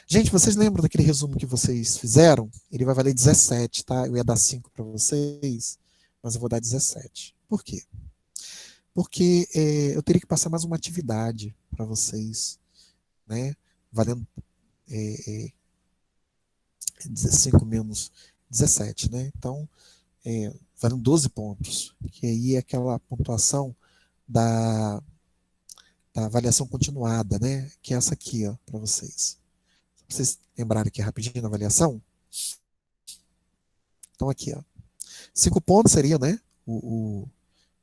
Gente, vocês lembram daquele resumo que vocês fizeram? Ele vai valer 17, tá? Eu ia dar 5 para vocês, mas eu vou dar 17. Por quê? Porque eu teria que passar mais uma atividade para vocês, né? Valendo 5 menos 17, né? Então, valendo 12 pontos, que aí é aquela pontuação da avaliação continuada, né? Que é essa aqui, ó, para vocês. Pra vocês lembrarem aqui rapidinho na avaliação. Então, aqui, ó. 5 pontos seria, né?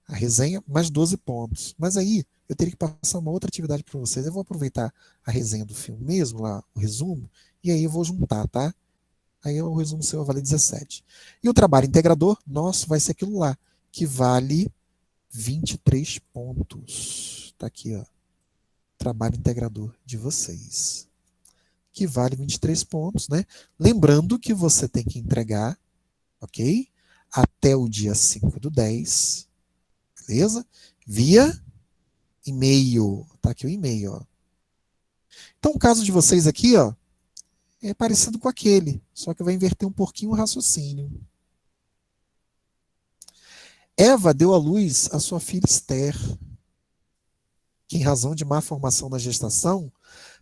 A resenha, mais 12 pontos. Mas aí, eu teria que passar uma outra atividade para vocês. Eu vou aproveitar a resenha do filme mesmo, lá, o resumo, e aí eu vou juntar, tá? Aí o resumo seu vai valer 17. E o trabalho integrador nosso vai ser aquilo lá, que vale 23 pontos. Tá aqui, ó. Trabalho integrador de vocês. Que vale 23 pontos, né? Lembrando que você tem que entregar, ok? Até o dia 5/10, beleza? Via e-mail. Tá aqui o e-mail, ó. Então, o caso de vocês aqui, ó, é parecido com aquele, só que vai inverter um pouquinho o raciocínio. Eva deu à luz a sua filha Esther, que, em razão de má formação na gestação,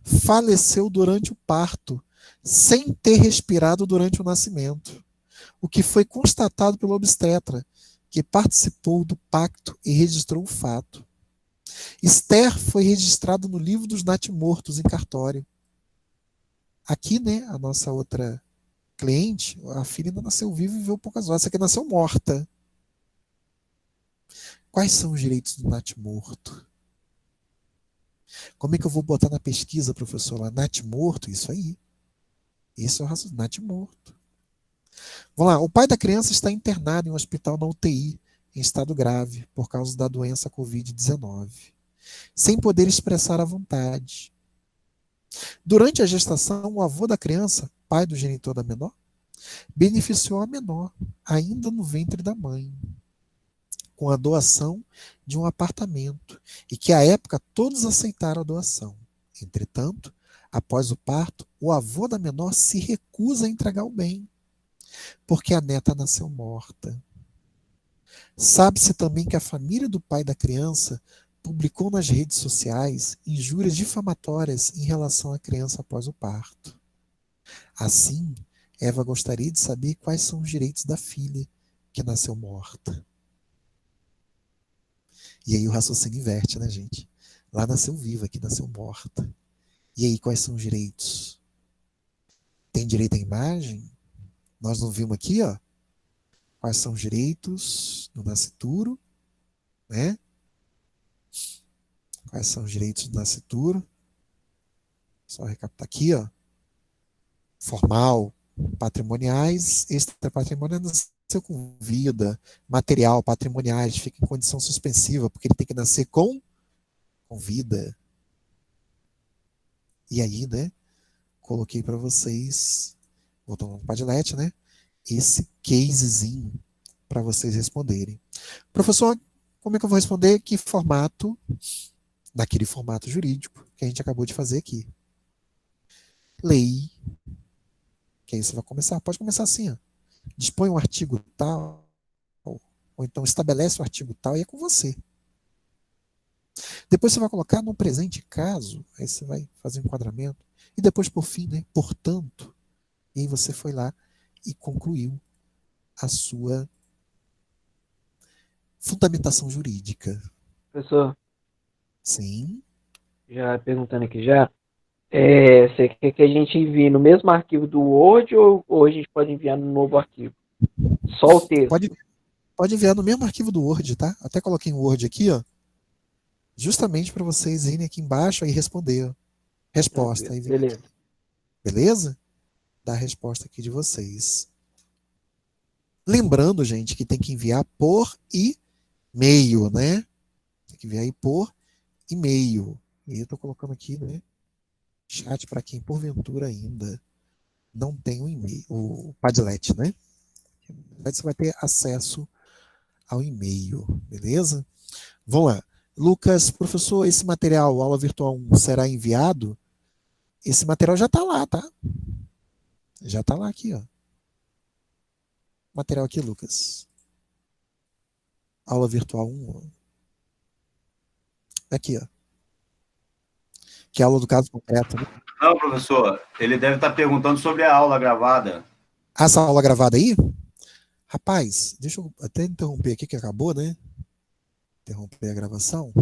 faleceu durante o parto, sem ter respirado durante o nascimento, o que foi constatado pelo obstetra, que participou do pacto e registrou o fato. Esther foi registrada no livro dos natimortos em cartório. Aqui, né, a nossa outra cliente, a filha ainda nasceu viva e viveu poucas horas. Essa aqui nasceu morta. Quais são os direitos do natimorto? Como é que eu vou botar na pesquisa, professor, lá, natimorto? Isso aí. Esse é o raciocínio, natimorto. Vamos lá. O pai da criança está internado em um hospital na UTI, em estado grave, por causa da doença Covid-19, sem poder expressar a vontade. Durante a gestação, o avô da criança, pai do genitor da menor, beneficiou a menor, ainda no ventre da mãe, com a doação de um apartamento, e que à época todos aceitaram a doação. Entretanto, após o parto, o avô da menor se recusa a entregar o bem, porque a neta nasceu morta. Sabe-se também que a família do pai da criança publicou nas redes sociais injúrias difamatórias em relação à criança após o parto. Assim, Eva gostaria de saber quais são os direitos da filha que nasceu morta. E aí o raciocínio inverte, né, gente? Lá nasceu viva, aqui nasceu morta. E aí, quais são os direitos? Tem direito à imagem? Nós não vimos aqui, ó, quais são os direitos do nascituro, né? Quais são os direitos do nascituro? Só recapitular aqui, ó. Formal, patrimoniais, extrapatrimoniais, nasceu com vida, material, patrimoniais, fica em condição suspensiva, porque ele tem que nascer com vida. E aí, né, coloquei para vocês, voltando no Padlet, né, esse casezinho para vocês responderem. Professor, como é que eu vou responder? Que formato? Naquele formato jurídico que a gente acabou de fazer aqui. Lei. Que aí você vai começar, pode começar assim, ó. Dispõe um artigo tal, ou então estabelece o artigo tal e é com você. Depois você vai colocar no presente caso, aí você vai fazer um enquadramento, e depois por fim, né, portanto, e aí você foi lá e concluiu a sua fundamentação jurídica. Professor, Sim. já perguntando aqui já, você quer que a gente envie no mesmo arquivo do Word ou a gente pode enviar no novo arquivo? Só o texto? Pode enviar no mesmo arquivo do Word, tá? Até coloquei um Word aqui, ó, justamente para vocês irem aqui embaixo e responder. Ó. Resposta. Aí Beleza. Aqui. Beleza? Dá a resposta aqui de vocês. Lembrando, gente, que tem que enviar por e-mail, né? Tem que enviar aí por e-mail. E eu tô colocando aqui, né? Chat para quem porventura ainda não tem o e-mail, o Padlet, né? Você vai ter acesso ao e-mail, beleza? Vamos lá. Lucas, professor, esse material, aula virtual 1, será enviado? Esse material já está lá, tá? Já está lá aqui, ó. Material aqui, Lucas. Aula virtual 1. Ó. Aqui, ó. Que é a aula do caso concreto, né? Não, professor, ele deve estar perguntando sobre a aula gravada. Essa aula gravada aí? Rapaz, deixa eu até interromper aqui que acabou, né? Interromper a gravação.